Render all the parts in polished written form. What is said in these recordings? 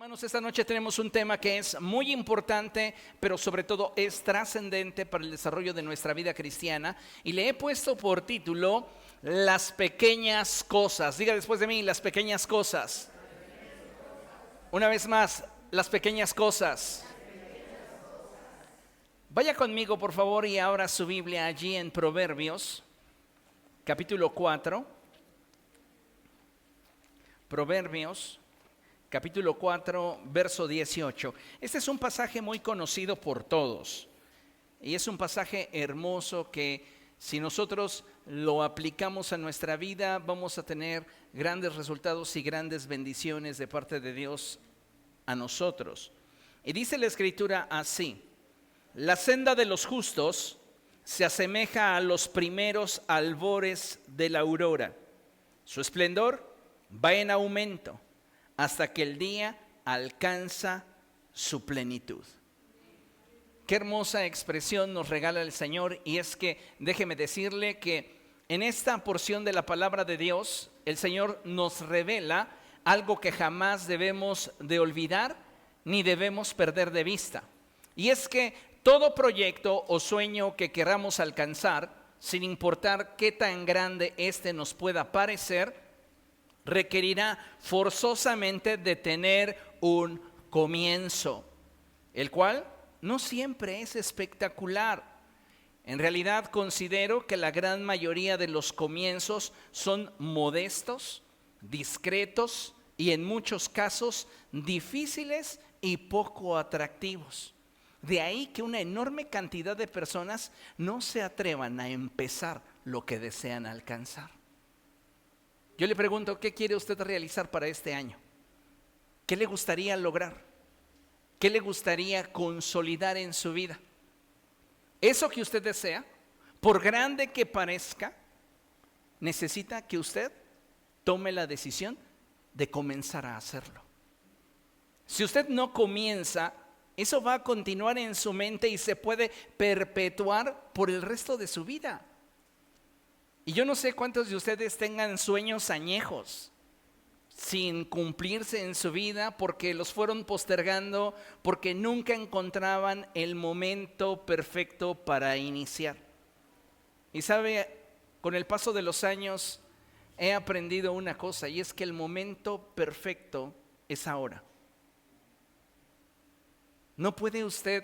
Hermanos, esta noche tenemos un tema que es muy importante, pero sobre todo es trascendente para el desarrollo de nuestra vida cristiana. Y le he puesto por título, Las pequeñas cosas. Diga después de mí, las pequeñas cosas. Una vez más, las pequeñas cosas. Vaya conmigo, por favor, y abra su Biblia allí en Proverbios, capítulo 4. Proverbios capítulo 4, verso 18. Este es un pasaje muy conocido por todos. Y es un pasaje hermoso que si nosotros lo aplicamos a nuestra vida, vamos a tener grandes resultados y grandes bendiciones de parte de Dios a nosotros. Y dice la Escritura así: la senda de los justos se asemeja a los primeros albores de la aurora. Su esplendor va en aumento hasta que el día alcanza su plenitud. Qué hermosa expresión nos regala el Señor, y es que déjeme decirle que en esta porción de la palabra de Dios, el Señor nos revela algo que jamás debemos de olvidar ni debemos perder de vista. Y es que todo proyecto o sueño que queramos alcanzar, sin importar qué tan grande este nos pueda parecer, requerirá forzosamente de tener un comienzo, el cual no siempre es espectacular. En realidad considero que la gran mayoría de los comienzos son modestos, discretos y en muchos casos difíciles y poco atractivos. De ahí que una enorme cantidad de personas no se atrevan a empezar lo que desean alcanzar. Yo le pregunto, ¿qué quiere usted realizar para este año? ¿Qué le gustaría lograr? ¿Qué le gustaría consolidar en su vida? Eso que usted desea, por grande que parezca, necesita que usted tome la decisión de comenzar a hacerlo. Si usted no comienza, eso va a continuar en su mente y se puede perpetuar por el resto de su vida. Y yo no sé cuántos de ustedes tengan sueños añejos sin cumplirse en su vida porque los fueron postergando, porque nunca encontraban el momento perfecto para iniciar. Y sabe, con el paso de los años he aprendido una cosa, y es que el momento perfecto es ahora. No puede usted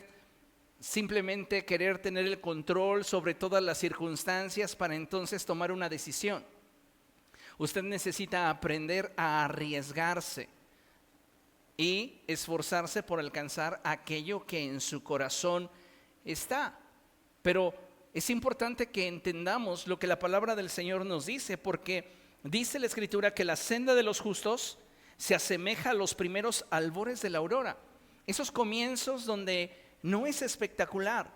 simplemente querer tener el control sobre todas las circunstancias para entonces tomar una decisión. Usted necesita aprender a arriesgarse y esforzarse por alcanzar aquello que en su corazón está. Pero es importante que entendamos lo que la palabra del Señor nos dice, porque dice la Escritura que la senda de los justos se asemeja a los primeros albores de la aurora. Esos comienzos donde no es espectacular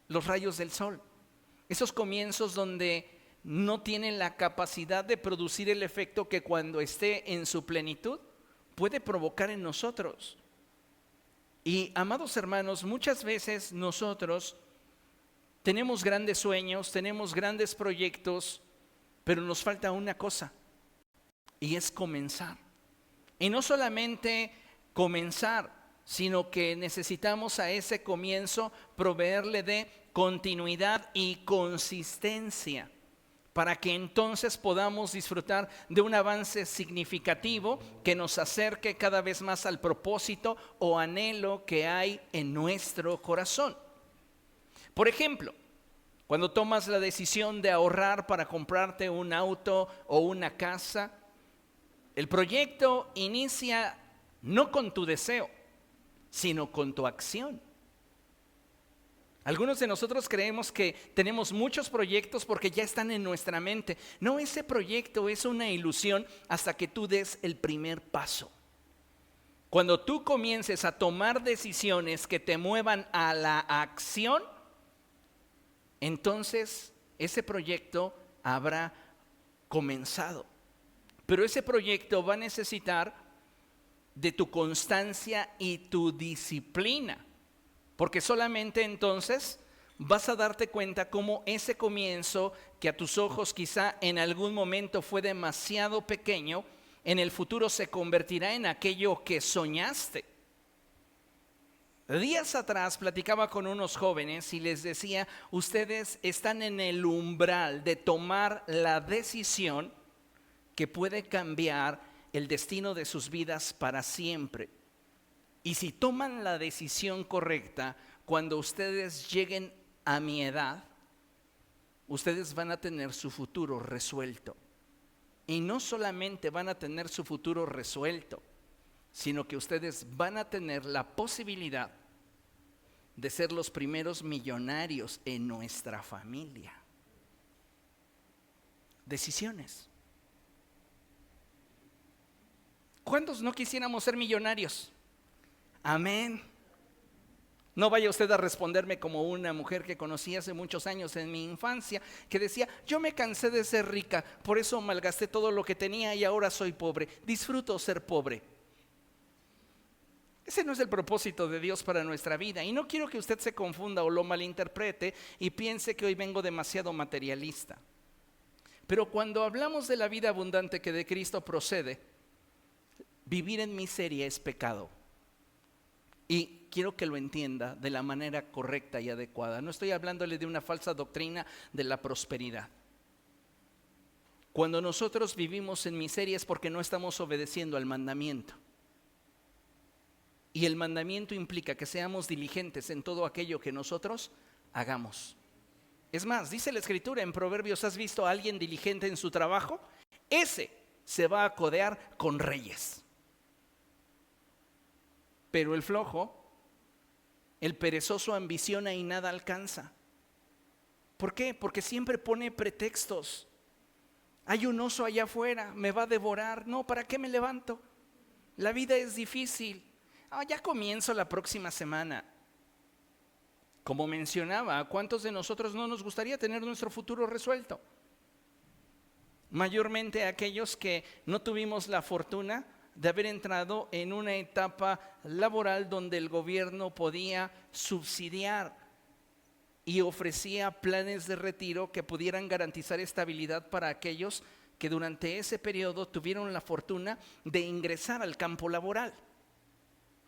los rayos del sol. Esos comienzos donde no tienen la capacidad de producir el efecto que cuando esté en su plenitud puede provocar en nosotros. Y amados hermanos, muchas veces nosotros tenemos grandes sueños, tenemos grandes proyectos, pero nos falta una cosa, y es comenzar. Y no solamente comenzar, sino que necesitamos a ese comienzo proveerle de continuidad y consistencia para que entonces podamos disfrutar de un avance significativo que nos acerque cada vez más al propósito o anhelo que hay en nuestro corazón. Por ejemplo, cuando tomas la decisión de ahorrar para comprarte un auto o una casa, el proyecto inicia no con tu deseo, sino con tu acción. Algunos de nosotros creemos que tenemos muchos proyectos porque ya están en nuestra mente. No, ese proyecto es una ilusión hasta que tú des el primer paso. Cuando tú comiences a tomar decisiones que te muevan a la acción, entonces ese proyecto habrá comenzado. Pero ese proyecto va a necesitar de tu constancia y tu disciplina, porque solamente entonces vas a darte cuenta cómo ese comienzo que a tus ojos quizá en algún momento fue demasiado pequeño, en el futuro se convertirá en aquello que soñaste. Días atrás platicaba con unos jóvenes y les decía, ustedes están en el umbral de tomar la decisión que puede cambiar el destino de sus vidas para siempre. Y si toman la decisión correcta, cuando ustedes lleguen a mi edad, ustedes van a tener su futuro resuelto. Y no solamente van a tener su futuro resuelto, sino que ustedes van a tener la posibilidad de ser los primeros millonarios en nuestra familia. Decisiones. ¿Cuántos no quisiéramos ser millonarios? Amén. No vaya usted a responderme como una mujer que conocí hace muchos años en mi infancia, que decía, yo me cansé de ser rica, por eso malgasté todo lo que tenía y ahora soy pobre. Disfruto ser pobre. Ese no es el propósito de Dios para nuestra vida. Y no quiero que usted se confunda o lo malinterprete y piense que hoy vengo demasiado materialista. Pero cuando hablamos de la vida abundante que de Cristo procede, vivir en miseria es pecado. Y quiero que lo entienda de la manera correcta y adecuada. No estoy hablándole de una falsa doctrina de la prosperidad. Cuando nosotros vivimos en miseria es porque no estamos obedeciendo al mandamiento. Y el mandamiento implica que seamos diligentes en todo aquello que nosotros hagamos. Es más, dice la Escritura en Proverbios, ¿has visto a alguien diligente en su trabajo? Ese se va a codear con reyes. Pero el flojo, el perezoso ambiciona y nada alcanza. ¿Por qué? Porque siempre pone pretextos. Hay un oso allá afuera, me va a devorar. No, ¿para qué me levanto? La vida es difícil. Ya comienzo la próxima semana. Como mencionaba, ¿a cuántos de nosotros no nos gustaría tener nuestro futuro resuelto? Mayormente aquellos que no tuvimos la fortuna de haber entrado en una etapa laboral donde el gobierno podía subsidiar y ofrecía planes de retiro que pudieran garantizar estabilidad para aquellos que durante ese periodo tuvieron la fortuna de ingresar al campo laboral.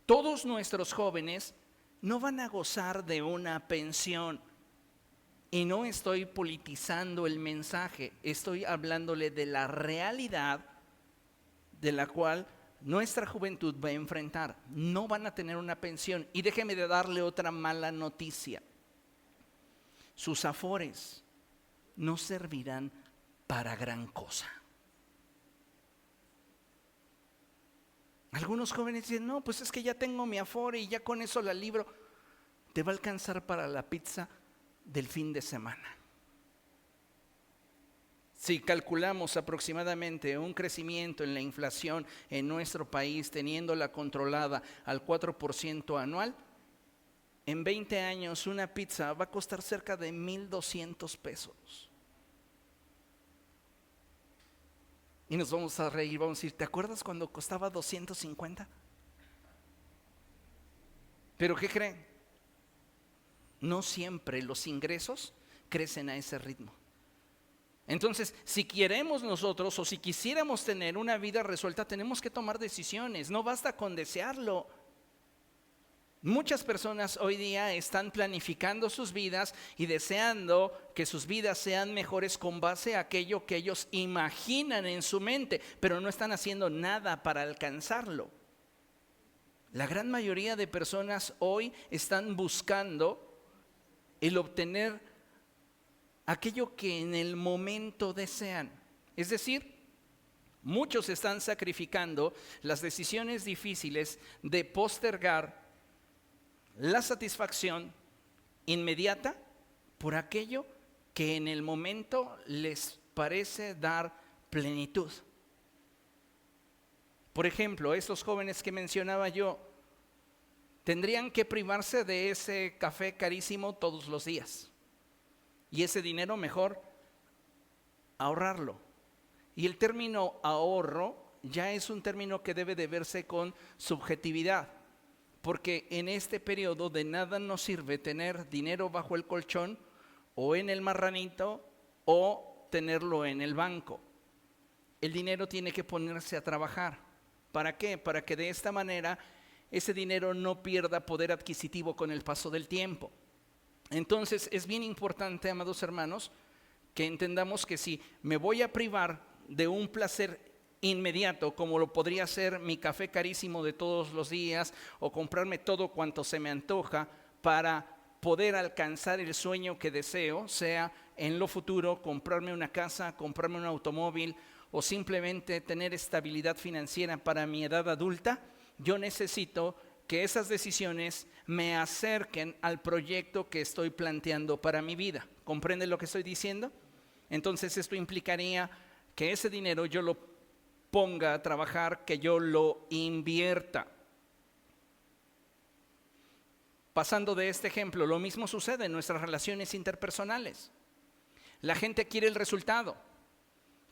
Todos nuestros jóvenes no van a gozar de una pensión. Y no estoy politizando el mensaje, estoy hablándole de la realidad de la cual nuestra juventud va a enfrentar. No van a tener una pensión. Y déjeme de darle otra mala noticia. Sus afores no servirán para gran cosa. Algunos jóvenes dicen, no, pues es que ya tengo mi afore y ya con eso la libro. Te va a alcanzar para la pizza del fin de semana. Si calculamos aproximadamente un crecimiento en la inflación en nuestro país, teniéndola controlada al 4% anual, en 20 años una pizza va a costar cerca de 1,200 pesos. Y nos vamos a reír, vamos a decir, ¿te acuerdas cuando costaba 250? ¿Pero qué creen? No siempre los ingresos crecen a ese ritmo. Entonces, si queremos nosotros o si quisiéramos tener una vida resuelta, tenemos que tomar decisiones, no basta con desearlo. Muchas personas hoy día están planificando sus vidas y deseando que sus vidas sean mejores con base a aquello que ellos imaginan en su mente, pero no están haciendo nada para alcanzarlo. La gran mayoría de personas hoy están buscando el obtener aquello que en el momento desean. Es decir, muchos están sacrificando las decisiones difíciles de postergar la satisfacción inmediata por aquello que en el momento les parece dar plenitud. Por ejemplo, estos jóvenes que mencionaba yo tendrían que privarse de ese café carísimo todos los días y ese dinero mejor ahorrarlo. Y el término ahorro ya es un término que debe de verse con subjetividad. Porque en este periodo de nada nos sirve tener dinero bajo el colchón o en el marranito o tenerlo en el banco. el dinero tiene que ponerse a trabajar. ¿Para qué? Para que de esta manera ese dinero no pierda poder adquisitivo con el paso del tiempo. Entonces es bien importante, amados hermanos, que entendamos que si me voy a privar de un placer inmediato, como lo podría ser mi café carísimo de todos los días, o comprarme todo cuanto se me antoja para poder alcanzar el sueño que deseo, sea en lo futuro comprarme una casa, comprarme un automóvil o simplemente tener estabilidad financiera para mi edad adulta, yo necesito que esas decisiones me acerquen al proyecto que estoy planteando para mi vida. ¿Comprende lo que estoy diciendo? Entonces esto implicaría que ese dinero yo lo ponga a trabajar, que yo lo invierta. Pasando de este ejemplo, lo mismo sucede en nuestras relaciones interpersonales. La gente quiere el resultado.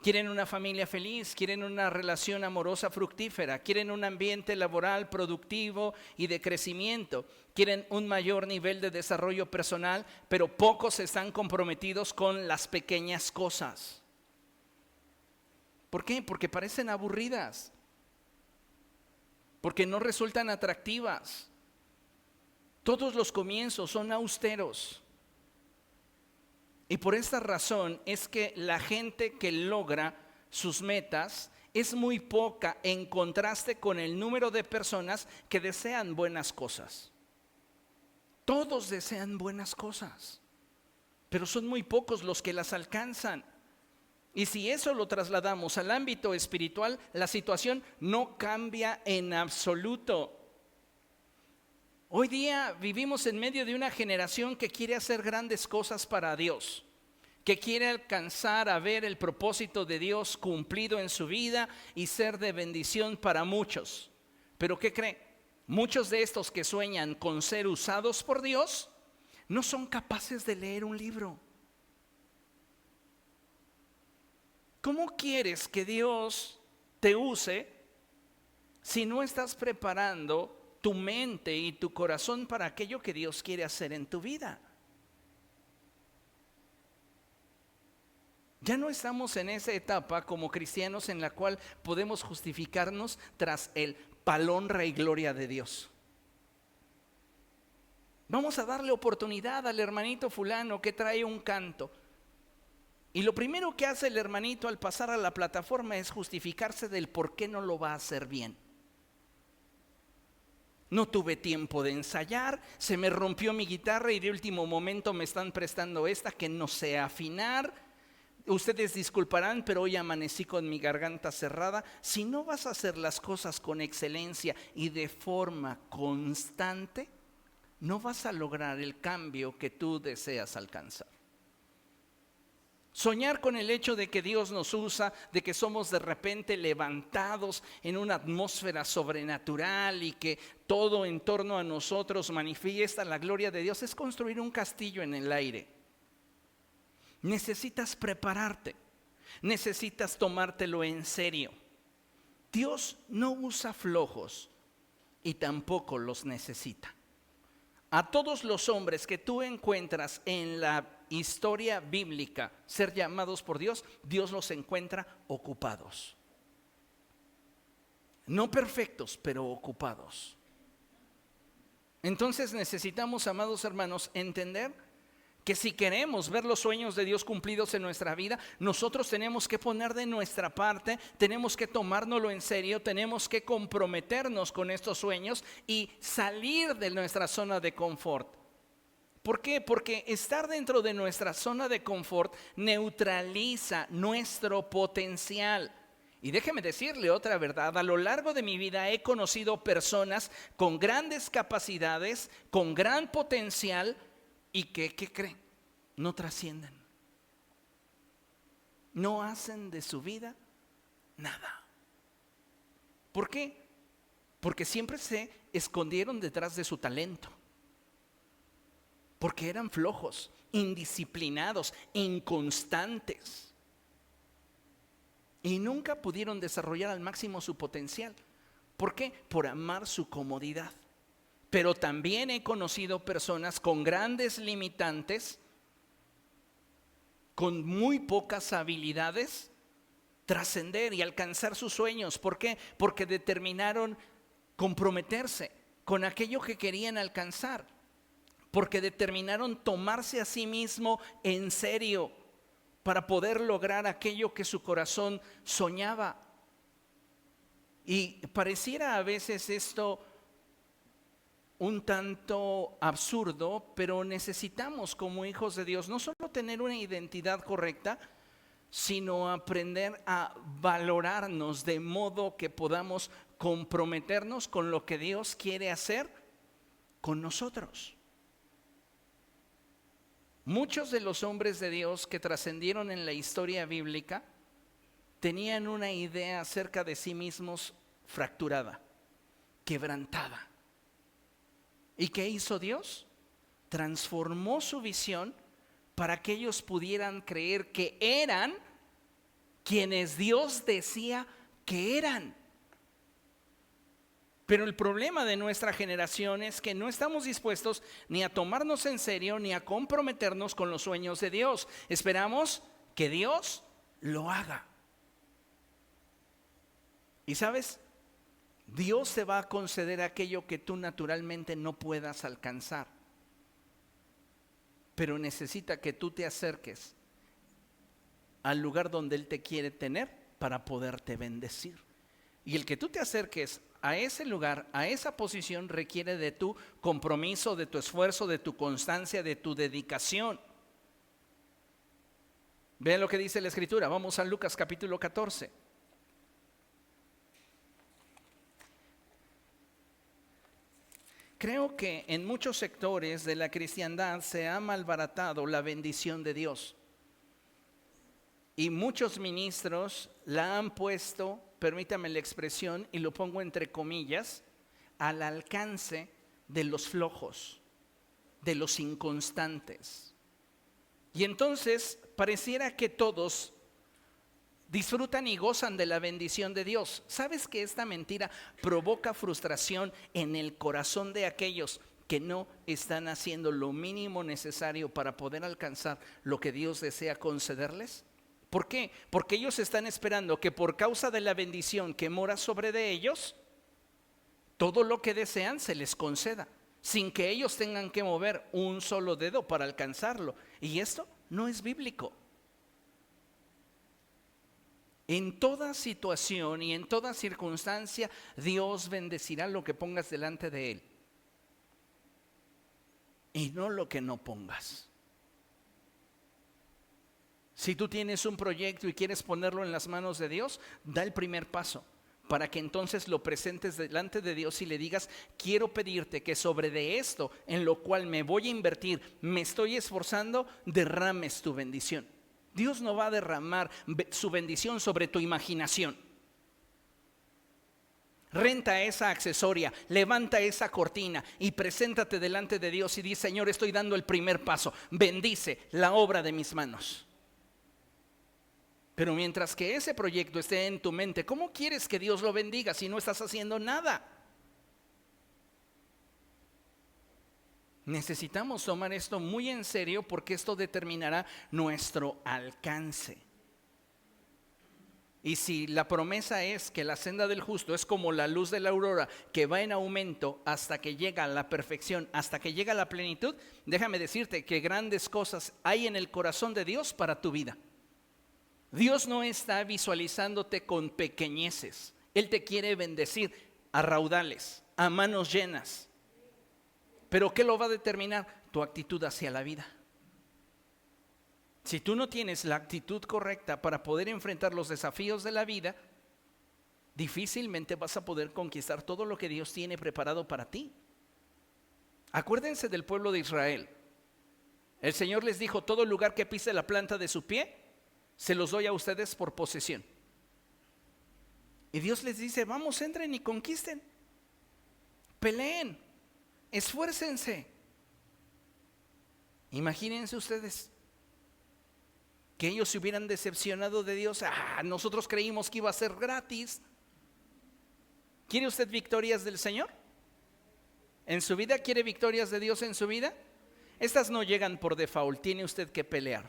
Quieren una familia feliz, quieren una relación amorosa fructífera, quieren un ambiente laboral productivo y de crecimiento, quieren un mayor nivel de desarrollo personal, pero pocos están comprometidos con las pequeñas cosas. ¿Por qué? Porque parecen aburridas, porque no resultan atractivas. Todos los comienzos son austeros. Y por esta razón es que la gente que logra sus metas es muy poca en contraste con el número de personas que desean buenas cosas. Todos desean buenas cosas, pero son muy pocos los que las alcanzan. Y si eso lo trasladamos al ámbito espiritual, la situación no cambia en absoluto. Hoy día vivimos en medio de una generación que quiere hacer grandes cosas para Dios, que quiere alcanzar a ver el propósito de Dios cumplido en su vida y ser de bendición para muchos. Pero ¿qué cree? Muchos de estos que sueñan con ser usados por Dios no son capaces de leer un libro. ¿Cómo quieres que Dios te use si no estás preparando tu mente y tu corazón para aquello que Dios quiere hacer en tu vida? Ya no estamos en esa etapa como cristianos en la cual podemos justificarnos tras el palabra y gloria de Dios. Vamos a darle oportunidad al hermanito fulano que trae un canto. Y lo primero que hace el hermanito al pasar a la plataforma es justificarse del por qué no lo va a hacer bien. No tuve tiempo de ensayar, se me rompió mi guitarra y de último momento me están prestando esta que no sé afinar. Ustedes disculparán, pero hoy amanecí con mi garganta cerrada. Si no vas a hacer las cosas con excelencia y de forma constante, no vas a lograr el cambio que tú deseas alcanzar. Soñar con el hecho de que Dios nos usa, de que somos de repente levantados en una atmósfera sobrenatural y que todo en torno a nosotros manifiesta la gloria de Dios, es construir un castillo en el aire. Necesitas prepararte, necesitas tomártelo en serio. Dios no usa flojos y tampoco los necesita. A todos los hombres que tú encuentras en la historia bíblica ser llamados por Dios, Dios los encuentra ocupados. No perfectos, pero ocupados. Entonces necesitamos, amados hermanos, entender que si queremos ver los sueños de Dios cumplidos en nuestra vida, nosotros tenemos que poner de nuestra parte, tenemos que tomárnoslo en serio, tenemos que comprometernos con estos sueños y salir de nuestra zona de confort. ¿Por qué? Porque estar dentro de nuestra zona de confort neutraliza nuestro potencial. Y déjeme decirle otra verdad, a lo largo de mi vida he conocido personas con grandes capacidades, con gran potencial y que, ¿qué creen? No trascienden. No hacen de su vida nada. ¿Por qué? Porque siempre se escondieron detrás de su talento. Porque eran flojos, indisciplinados, inconstantes. Y nunca pudieron desarrollar al máximo su potencial. ¿Por qué? Por amar su comodidad. Pero también he conocido personas con grandes limitantes, con muy pocas habilidades, trascender y alcanzar sus sueños. ¿Por qué? Porque determinaron comprometerse con aquello que querían alcanzar. Porque determinaron tomarse a sí mismo en serio para poder lograr aquello que su corazón soñaba. Y pareciera a veces esto un tanto absurdo, pero necesitamos como hijos de Dios no solo tener una identidad correcta, sino aprender a valorarnos de modo que podamos comprometernos con lo que Dios quiere hacer con nosotros. Muchos de los hombres de Dios que trascendieron en la historia bíblica tenían una idea acerca de sí mismos fracturada, quebrantada. ¿Y qué hizo Dios? Transformó su visión para que ellos pudieran creer que eran quienes Dios decía que eran. Pero el problema de nuestra generación es que no estamos dispuestos ni a tomarnos en serio ni a comprometernos con los sueños de Dios. Esperamos que Dios lo haga. ¿Y sabes? Dios te va a conceder aquello que tú naturalmente no puedas alcanzar. Pero necesita que tú te acerques al lugar donde Él te quiere tener para poderte bendecir. Y el que tú te acerques a ese lugar, a esa posición, requiere de tu compromiso, de tu esfuerzo, de tu constancia, de tu dedicación. Vean lo que dice la Escritura. Vamos a Lucas capítulo 14. Creo que en muchos sectores de la cristiandad se ha malbaratado la bendición de Dios. Y muchos ministros la han puesto, permítame la expresión, y lo pongo entre comillas, al alcance de los flojos, de los inconstantes. Y entonces pareciera que todos disfrutan y gozan de la bendición de Dios. ¿Sabes que esta mentira provoca frustración en el corazón de aquellos que no están haciendo lo mínimo necesario para poder alcanzar lo que Dios desea concederles? ¿Por qué? Porque ellos están esperando que por causa de la bendición que mora sobre de ellos, todo lo que desean se les conceda, sin que ellos tengan que mover un solo dedo para alcanzarlo. Y esto no es bíblico. En toda situación y en toda circunstancia, Dios bendecirá lo que pongas delante de Él. Y no lo que no pongas. Si tú tienes un proyecto y quieres ponerlo en las manos de Dios, da el primer paso para que entonces lo presentes delante de Dios y le digas: quiero pedirte que sobre de esto en lo cual me voy a invertir, me estoy esforzando, derrames tu bendición. Dios no va a derramar su bendición sobre tu imaginación. Renta esa accesoria, levanta esa cortina y preséntate delante de Dios y di: Señor, estoy dando el primer paso, bendice la obra de mis manos. Pero mientras que ese proyecto esté en tu mente, ¿cómo quieres que Dios lo bendiga si no estás haciendo nada? Necesitamos tomar esto muy en serio porque esto determinará nuestro alcance. Y si la promesa es que la senda del justo es como la luz de la aurora que va en aumento hasta que llega a la perfección, hasta que llega a la plenitud, déjame decirte que grandes cosas hay en el corazón de Dios para tu vida. Dios no está visualizándote con pequeñeces. Él te quiere bendecir a raudales, a manos llenas. ¿Pero qué lo va a determinar? Tu actitud hacia la vida. Si tú no tienes la actitud correcta para poder enfrentar los desafíos de la vida, difícilmente vas a poder conquistar todo lo que Dios tiene preparado para ti. Acuérdense del pueblo de Israel. El Señor les dijo: todo lugar que pise la planta de su pie, se los doy a ustedes por posesión. Y Dios les dice: vamos, entren y conquisten. Peleen, esfuércense. Imagínense ustedes que ellos se hubieran decepcionado de Dios. Nosotros creímos que iba a ser gratis. ¿Quiere usted victorias del Señor en su vida? ¿Quiere victorias de Dios en su vida? Estas no llegan por default, tiene usted que pelear.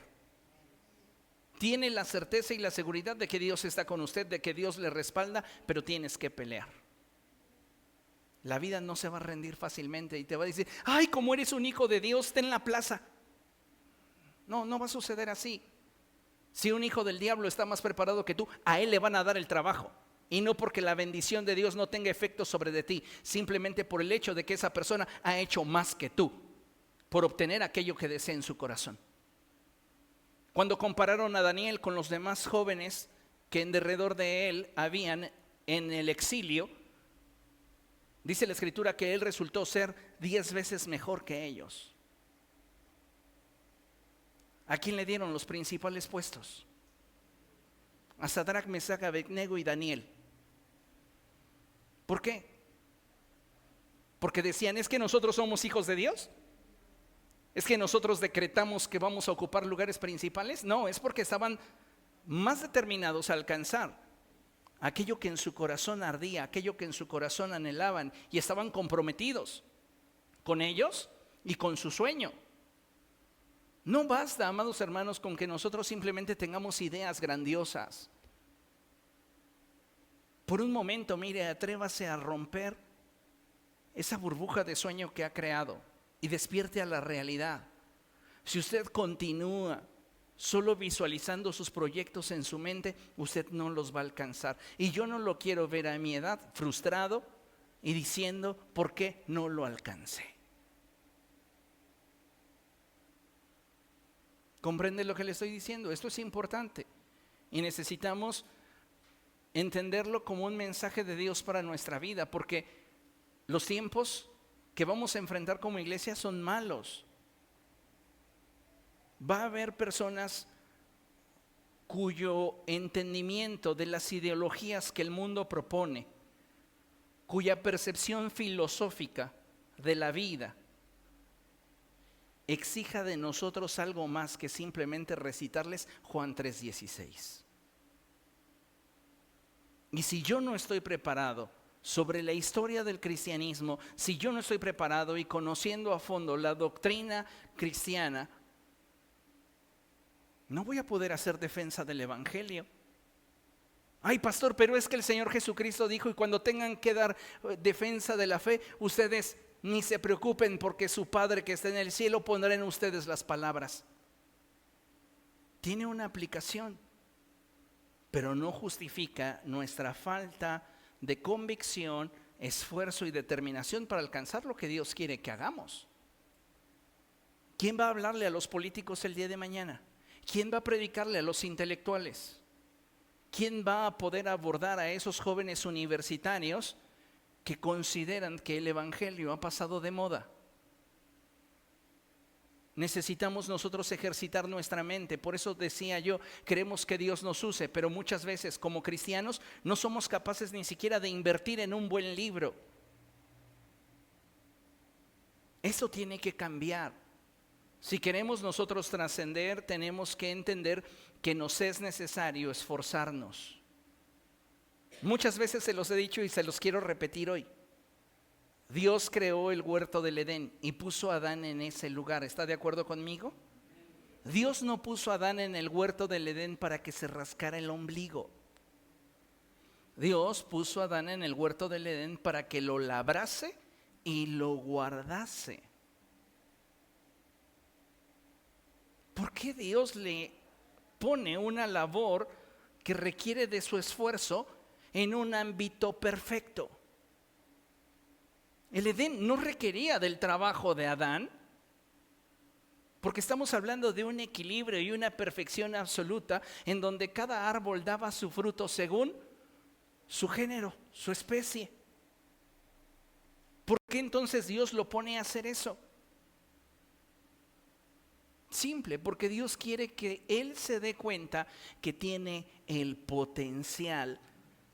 tiene la certeza y la seguridad de que Dios está con usted, de que Dios le respalda, pero tienes que pelear. La vida no se va a rendir fácilmente y te va a decir, ay, como eres un hijo de Dios, ten la plaza. No, no va a suceder así. Si un hijo del diablo está más preparado que tú, a él le van a dar el trabajo. Y no porque la bendición de Dios no tenga efecto sobre de ti, simplemente por el hecho de que esa persona ha hecho más que tú por obtener aquello que desea en su corazón. Cuando compararon a Daniel con los demás jóvenes que en derredor de él habían en el exilio, dice la escritura que él resultó ser 10 veces mejor que ellos. ¿A quién le dieron los principales puestos? A Sadrach, Mesach, Abednego y Daniel. ¿Por qué? Porque decían, ¿es que nosotros somos hijos de Dios? ¿Es que nosotros decretamos que vamos a ocupar lugares principales? No, es porque estaban más determinados a alcanzar aquello que en su corazón ardía, aquello que en su corazón anhelaban, y estaban comprometidos con ellos y con su sueño. No basta, amados hermanos, con que nosotros simplemente tengamos ideas grandiosas. Por un momento, mire, atrévase a romper esa burbuja de sueño que ha creado y despierte a la realidad. Si usted continúa solo visualizando sus proyectos en su mente, usted no los va a alcanzar. Y yo no lo quiero ver a mi edad frustrado y diciendo, ¿por qué no lo alcancé? ¿Comprende lo que le estoy diciendo? Esto es importante y necesitamos entenderlo como un mensaje de Dios para nuestra vida, porque los tiempos que vamos a enfrentar como iglesia son malos. Va a haber personas cuyo entendimiento de las ideologías que el mundo propone, cuya percepción filosófica de la vida exija de nosotros algo más que simplemente recitarles Juan 3:16. Y si yo no estoy preparado sobre la historia del cristianismo, si yo no estoy preparado y conociendo a fondo la doctrina cristiana, no voy a poder hacer defensa del evangelio. Ay, pastor, pero es que el Señor Jesucristo dijo, y cuando tengan que dar defensa de la fe, ustedes ni se preocupen, porque su Padre que está en el cielo pondrá en ustedes las palabras. Tiene una aplicación, pero no justifica nuestra falta de convicción, esfuerzo y determinación para alcanzar lo que Dios quiere que hagamos. ¿Quién va a hablarle a los políticos el día de mañana? ¿Quién va a predicarle a los intelectuales? ¿Quién va a poder abordar a esos jóvenes universitarios que consideran que el evangelio ha pasado de moda? Necesitamos nosotros ejercitar nuestra mente. Por eso decía yo, queremos que Dios nos use, pero muchas veces como cristianos no somos capaces ni siquiera de invertir en un buen libro. Eso tiene que cambiar. Si queremos nosotros trascender, tenemos que entender que nos es necesario esforzarnos. Muchas veces se los he dicho y se los quiero repetir hoy. Dios creó el huerto del Edén y puso a Adán en ese lugar. ¿Está de acuerdo conmigo? Dios no puso a Adán en el huerto del Edén para que se rascara el ombligo. Dios puso a Adán en el huerto del Edén para que lo labrase y lo guardase. ¿Por qué Dios le pone una labor que requiere de su esfuerzo en un ámbito perfecto? El Edén no requería del trabajo de Adán, porque estamos hablando de un equilibrio y una perfección absoluta en donde cada árbol daba su fruto según su género, su especie. ¿Por qué entonces Dios lo pone a hacer eso? Simple, porque Dios quiere que Él se dé cuenta que tiene el potencial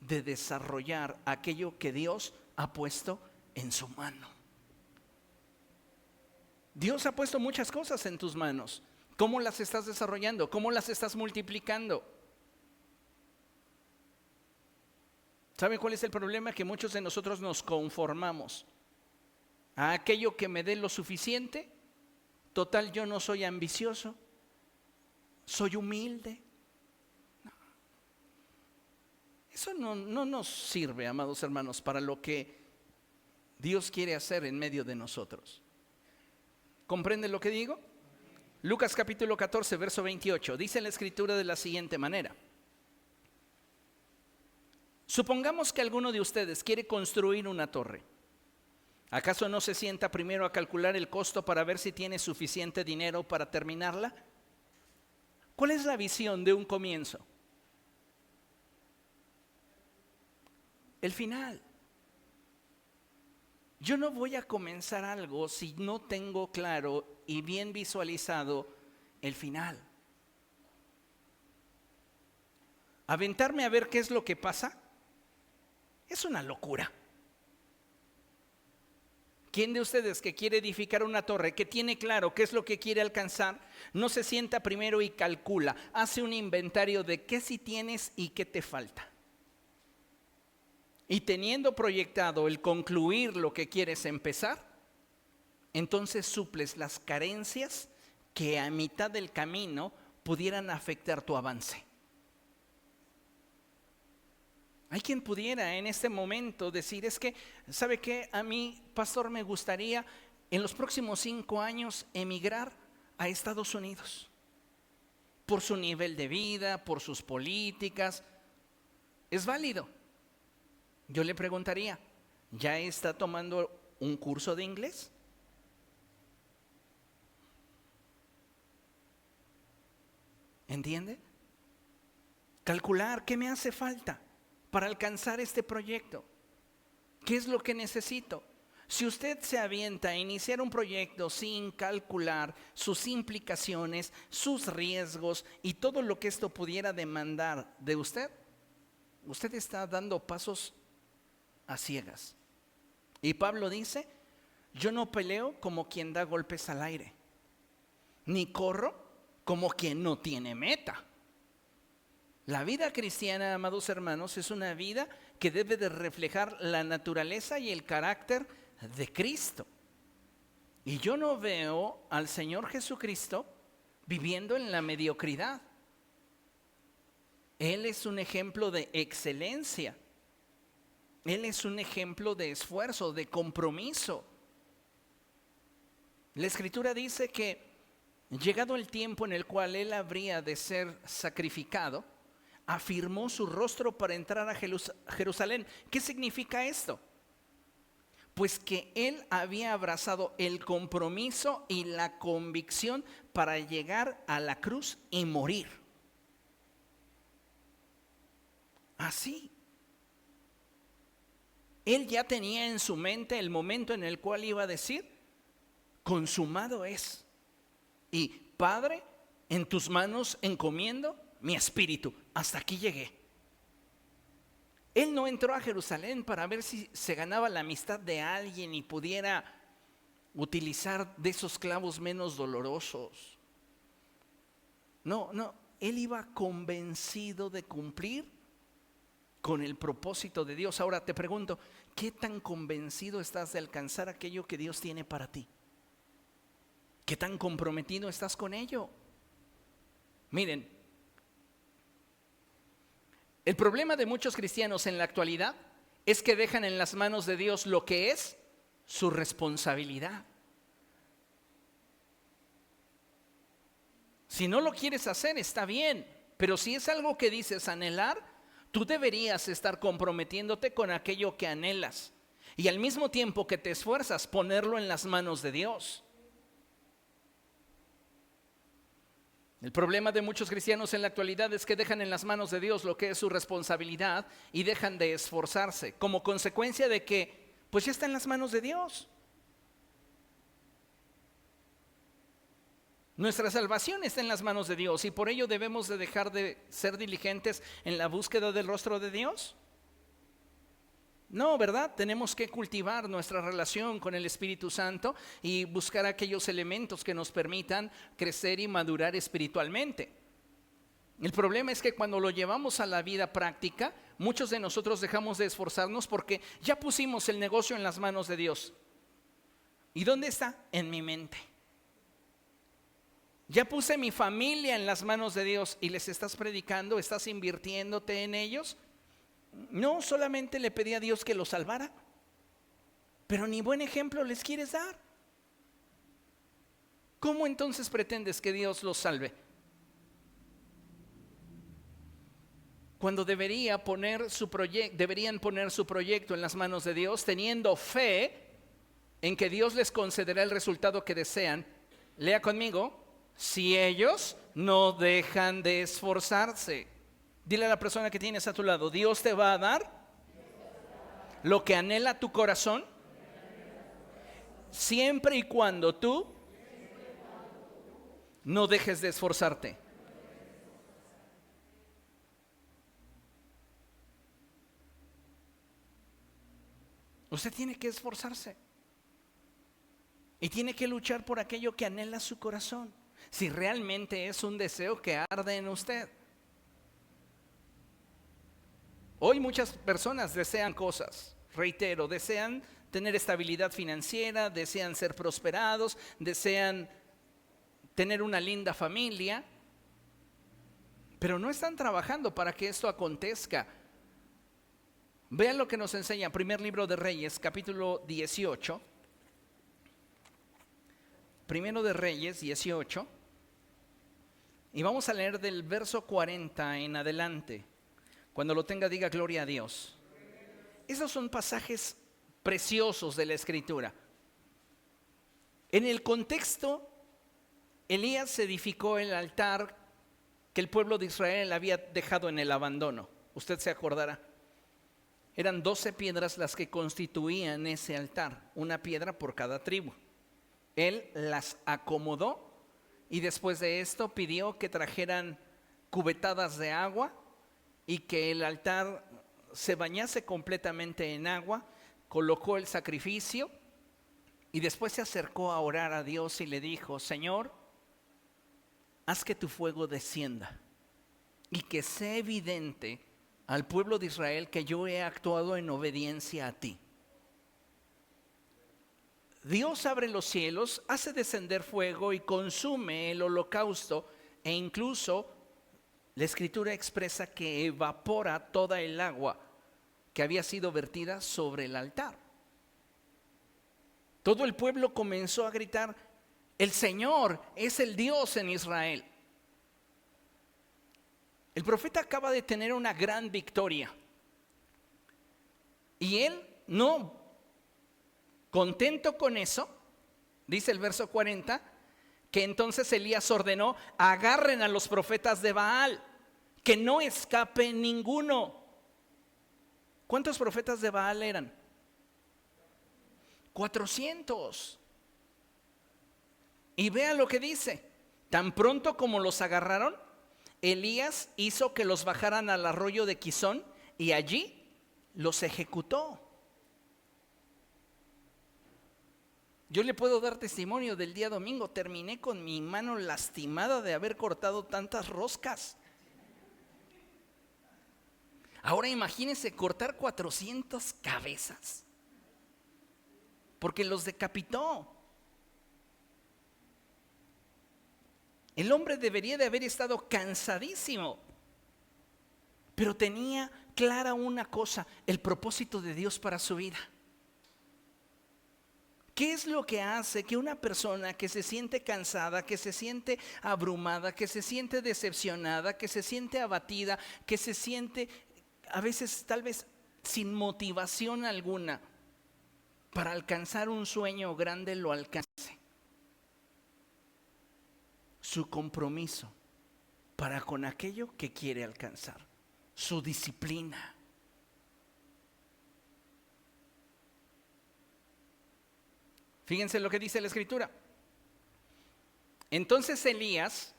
de desarrollar aquello que Dios ha puesto en su mano. Dios ha puesto muchas cosas en tus manos. ¿Cómo las estás desarrollando? ¿Cómo las estás multiplicando? ¿Sabe cuál es el problema? Que muchos de nosotros nos conformamos a aquello que me dé lo suficiente. Total, yo no soy ambicioso, soy humilde, Eso no nos sirve, amados hermanos, para lo que Dios quiere hacer en medio de nosotros. ¿Comprende lo que digo? Lucas capítulo 14, verso 28. Dice la escritura de la siguiente manera. Supongamos que alguno de ustedes quiere construir una torre. ¿Acaso no se sienta primero a calcular el costo para ver si tiene suficiente dinero para terminarla? ¿Cuál es la visión de un comienzo? El final. Yo no voy a comenzar algo si no tengo claro y bien visualizado el final. Aventarme a ver qué es lo que pasa es una locura. ¿Quién de ustedes que quiere edificar una torre, que tiene claro qué es lo que quiere alcanzar, no se sienta primero y calcula, hace un inventario de qué sí tienes y qué te falta? Y teniendo proyectado el concluir lo que quieres empezar, entonces suples las carencias que a mitad del camino pudieran afectar tu avance. Hay quien pudiera en este momento decir, es que, ¿sabe qué? A mí, pastor, me gustaría en los próximos 5 años emigrar a Estados Unidos. Por su nivel de vida, por sus políticas. Es válido. Yo le preguntaría, ¿ya está tomando un curso de inglés? ¿Entiende? Calcular qué me hace falta para alcanzar este proyecto. ¿Qué es lo que necesito? Si usted se avienta a iniciar un proyecto sin calcular sus implicaciones, sus riesgos y todo lo que esto pudiera demandar de usted, usted está dando pasos a ciegas. Y Pablo dice, yo no peleo como quien da golpes al aire, ni corro como quien no tiene meta. La vida cristiana, amados hermanos, es una vida que debe de reflejar la naturaleza y el carácter de Cristo. Y yo no veo al Señor Jesucristo viviendo en la mediocridad. Él es un ejemplo de excelencia. Él es un ejemplo de esfuerzo, de compromiso. La Escritura dice que llegado el tiempo en el cual Él habría de ser sacrificado, afirmó su rostro para entrar a Jerusalén. ¿Qué significa esto? Pues que Él había abrazado el compromiso y la convicción para llegar a la cruz y morir. Así. Él ya tenía en su mente el momento en el cual iba a decir, consumado es. Y Padre, en tus manos encomiendo mi espíritu. Hasta aquí llegué. Él no entró a Jerusalén para ver si se ganaba la amistad de alguien y pudiera utilizar de esos clavos menos dolorosos. No, él iba convencido de cumplir con el propósito de Dios. Ahora te pregunto, ¿qué tan convencido estás de alcanzar aquello que Dios tiene para ti? ¿Qué tan comprometido estás con ello? Miren, el problema de muchos cristianos en la actualidad es que dejan en las manos de Dios lo que es su responsabilidad. Si no lo quieres hacer, está bien, pero si es algo que dices anhelar, tú deberías estar comprometiéndote con aquello que anhelas y al mismo tiempo que te esfuerzas, ponerlo en las manos de Dios. El problema de muchos cristianos en la actualidad es que dejan en las manos de Dios lo que es su responsabilidad y dejan de esforzarse como consecuencia de que pues ya está en las manos de Dios. Nuestra salvación está en las manos de Dios y por ello debemos de dejar de ser diligentes en la búsqueda del rostro de Dios. No, ¿verdad? Tenemos que cultivar nuestra relación con el Espíritu Santo y buscar aquellos elementos que nos permitan crecer y madurar espiritualmente. El problema es que cuando lo llevamos a la vida práctica, muchos de nosotros dejamos de esforzarnos porque ya pusimos el negocio en las manos de Dios. ¿Y dónde está? En mi mente. Ya puse mi familia en las manos de Dios y les estás predicando, estás invirtiéndote en ellos. no solamente le pedí a Dios que lo salvara, pero ni buen ejemplo les quieres dar. ¿Cómo entonces pretendes que Dios los salve? Cuando deberían poner su proyecto en las manos de Dios, teniendo fe en que Dios les concederá el resultado que desean. Lea conmigo: si ellos no dejan de esforzarse. Dile a la persona que tienes a tu lado: Dios te va a dar lo que anhela tu corazón, siempre y cuando tú no dejes de esforzarte. Usted tiene que esforzarse y tiene que luchar por aquello que anhela su corazón, si realmente es un deseo que arde en usted. Hoy muchas personas desean cosas, reitero, desean tener estabilidad financiera, desean ser prosperados, desean tener una linda familia, pero no están trabajando para que esto acontezca. Vean lo que nos enseña primer libro de Reyes, capítulo 18. Primero de Reyes 18. Y vamos a leer del verso 40 en adelante. Cuando lo tenga, diga gloria a Dios. Esos son pasajes preciosos de la Escritura. En el contexto, Elías edificó el altar que el pueblo de Israel había dejado en el abandono. Usted se acordará. Eran 12 piedras las que constituían ese altar, una piedra por cada tribu. Él las acomodó y después de esto pidió que trajeran cubetadas de agua y que el altar se bañase completamente en agua. Colocó el sacrificio y después se acercó a orar a Dios y le dijo: Señor, haz que tu fuego descienda y que sea evidente al pueblo de Israel que yo he actuado en obediencia a ti. Dios abre los cielos, hace descender fuego y consume el holocausto, e incluso la Escritura expresa que evapora toda el agua que había sido vertida sobre el altar. Todo el pueblo comenzó a gritar: el Señor es el Dios en Israel. El profeta acaba de tener una gran victoria. Y él, no contento con eso, dice el verso 40, que entonces Elías ordenó: agarren a los profetas de Baal, que no escape ninguno. ¿Cuántos profetas de Baal eran? 400. Y vea lo que dice: tan pronto como los agarraron, Elías hizo que los bajaran al arroyo de Quizón y allí los ejecutó. Yo le puedo dar testimonio del día domingo. Terminé con mi mano lastimada de haber cortado tantas roscas. Ahora imagínense cortar 400 cabezas, porque los decapitó. El hombre debería de haber estado cansadísimo, pero tenía clara una cosa: el propósito de Dios para su vida. ¿Qué es lo que hace que una persona que se siente cansada, que se siente abrumada, que se siente decepcionada, que se siente abatida, que se siente a veces tal vez sin motivación alguna para alcanzar un sueño grande, lo alcance? Su compromiso para con aquello que quiere alcanzar, su disciplina. Fíjense lo que dice la Escritura. Entonces Elías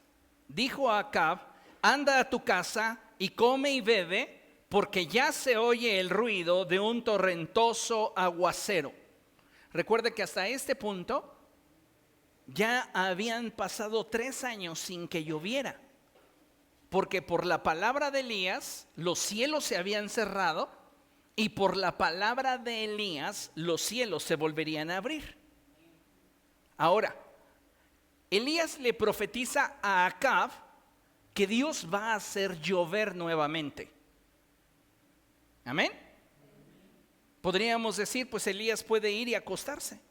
dijo a Acab: anda a tu casa y come y bebe, porque ya se oye el ruido de un torrentoso aguacero. Recuerde que hasta este punto ya habían pasado 3 años sin que lloviera, porque por la palabra de Elías los cielos se habían cerrado y por la palabra de Elías los cielos se volverían a abrir. Ahora, Elías le profetiza a Acab que Dios va a hacer llover nuevamente. Amén. Podríamos decir, pues Elías puede ir y acostarse.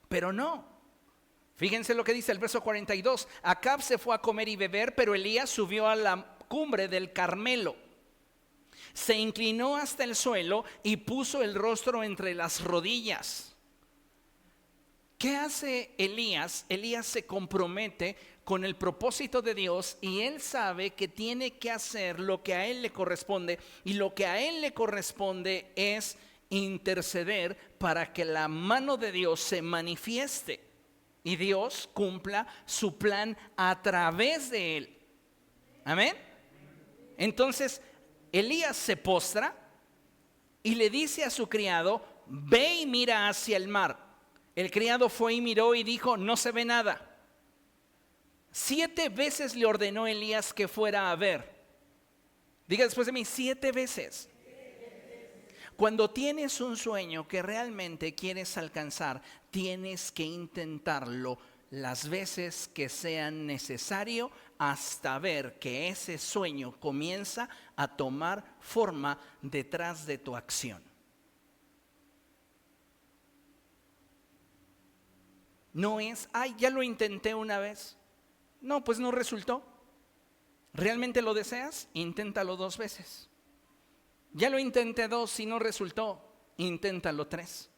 Pero no. Fíjense lo que dice el verso 42. Acab se fue a comer y beber, pero Elías subió a la cumbre del Carmelo. Se inclinó hasta el suelo y puso el rostro entre las rodillas. ¿Qué hace Elías? Elías se compromete con el propósito de Dios y él sabe que tiene que hacer lo que a él le corresponde, y lo que a él le corresponde es interceder para que la mano de Dios se manifieste y Dios cumpla su plan a través de él. Amén. Entonces Elías se postra y le dice a su criado: ve y mira hacia el mar. El criado fue y miró y dijo: no se ve nada. 7 veces le ordenó Elías que fuera a ver. Diga después de mí: 7 veces. Cuando tienes un sueño que realmente quieres alcanzar, tienes que intentarlo las veces que sean necesario hasta ver que ese sueño comienza a tomar forma detrás de tu acción. No es, ay, ya lo intenté una vez. No, pues no resultó. ¿Realmente lo deseas? Inténtalo 2 veces. Ya lo intenté 2 y no resultó. Inténtalo 3.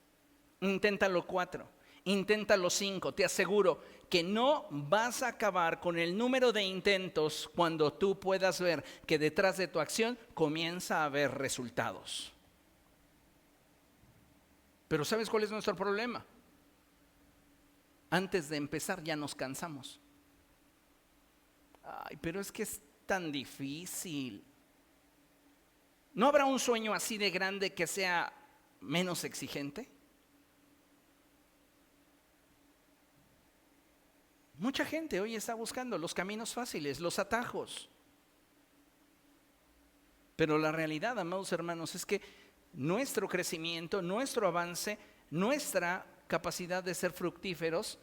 Inténtalo 4. Inténtalo 5. Te aseguro que no vas a acabar con el número de intentos cuando tú puedas ver que detrás de tu acción comienza a haber resultados. Pero ¿sabes cuál es nuestro problema? Antes de empezar ya nos cansamos. Ay, pero es que es tan difícil. ¿No habrá un sueño así de grande que sea menos exigente? Mucha gente hoy está buscando los caminos fáciles, los atajos. Pero la realidad, amados hermanos, es que nuestro crecimiento, nuestro avance, nuestra capacidad de ser fructíferos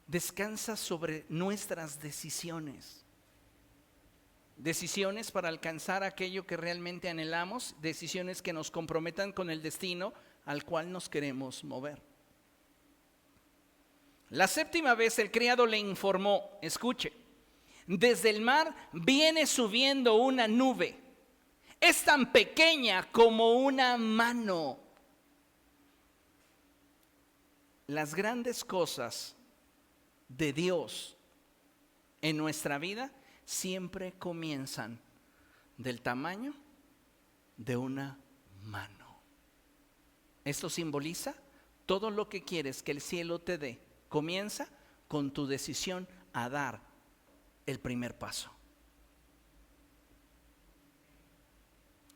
descansa sobre nuestras decisiones. Decisiones para alcanzar aquello que realmente anhelamos, decisiones que nos comprometan con el destino al cual nos queremos mover. La 7ª vez el criado le informó: escuche, desde el mar viene subiendo una nube, es tan pequeña como una mano. Las grandes cosas de Dios en nuestra vida siempre comienzan del tamaño de una mano. Esto simboliza todo lo que quieres que el cielo te dé. Comienza con tu decisión a dar el primer paso.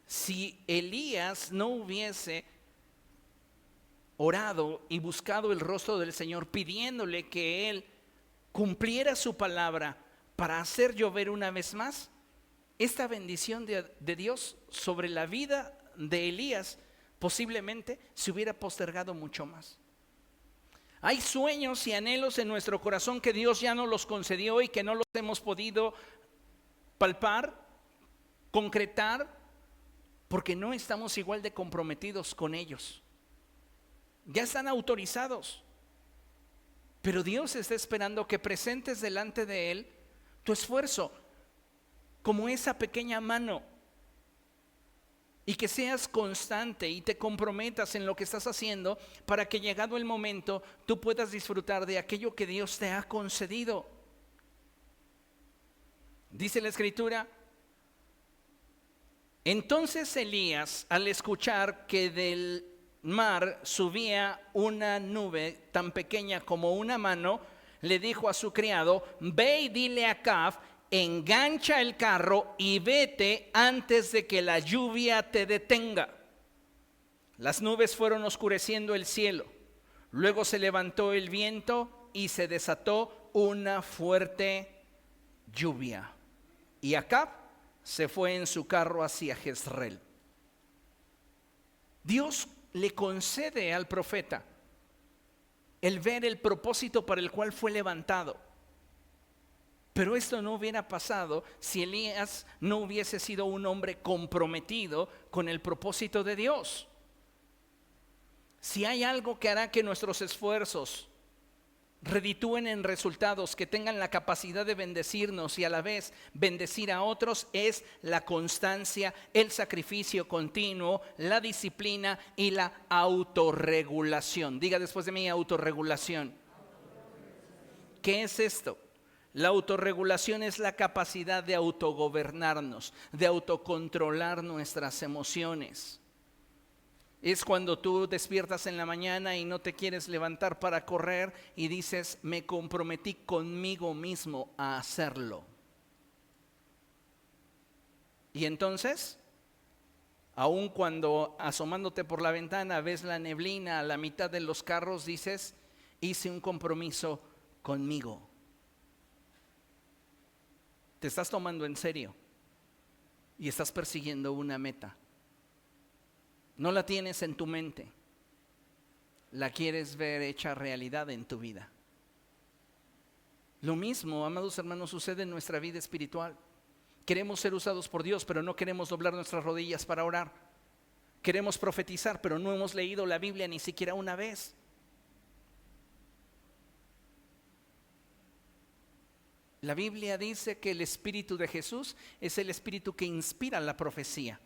Si Elías no hubiese orado y buscado el rostro del Señor, pidiéndole que Él cumpliera su palabra para hacer llover una vez más, esta bendición de Dios sobre la vida de Elías posiblemente se hubiera postergado mucho más. Hay sueños y anhelos en nuestro corazón que Dios ya no los concedió y que no los hemos podido palpar, concretar, porque no estamos igual de comprometidos con ellos. Ya están autorizados, pero Dios está esperando que presentes delante de Él tu esfuerzo como esa pequeña mano, y que seas constante y te comprometas en lo que estás haciendo para que, llegado el momento, tú puedas disfrutar de aquello que Dios te ha concedido. Dice la Escritura: entonces Elías, al escuchar que del mar subía una nube tan pequeña como una mano, le dijo a su criado: ve y dile a Acab, engancha el carro y vete antes de que la lluvia te detenga. Las nubes fueron oscureciendo el cielo. Luego se levantó el viento y se desató una fuerte lluvia. Y Acab se fue en su carro hacia Jezreel. Dios le concede al profeta el ver el propósito para el cual fue levantado. Pero esto no hubiera pasado si Elías no hubiese sido un hombre comprometido con el propósito de Dios. Si hay algo que hará que nuestros esfuerzos reditúen en resultados que tengan la capacidad de bendecirnos y a la vez bendecir a otros, es la constancia, el sacrificio continuo, la disciplina y la autorregulación. Diga después de mí: autorregulación. ¿Qué es esto? La autorregulación es la capacidad de autogobernarnos, de autocontrolar nuestras emociones. Es cuando tú despiertas en la mañana y no te quieres levantar para correr y dices: me comprometí conmigo mismo a hacerlo. Y entonces, aun cuando asomándote por la ventana ves la neblina a la mitad de los carros, dices: hice un compromiso conmigo. Te estás tomando en serio y estás persiguiendo una meta. No la tienes en tu mente, la quieres ver hecha realidad en tu vida. Lo mismo, amados hermanos, sucede en nuestra vida espiritual. Queremos ser usados por Dios, pero no queremos doblar nuestras rodillas para orar. Queremos profetizar, pero no hemos leído la Biblia ni siquiera una vez. La Biblia dice que el Espíritu de Jesús es el Espíritu que inspira la profecía.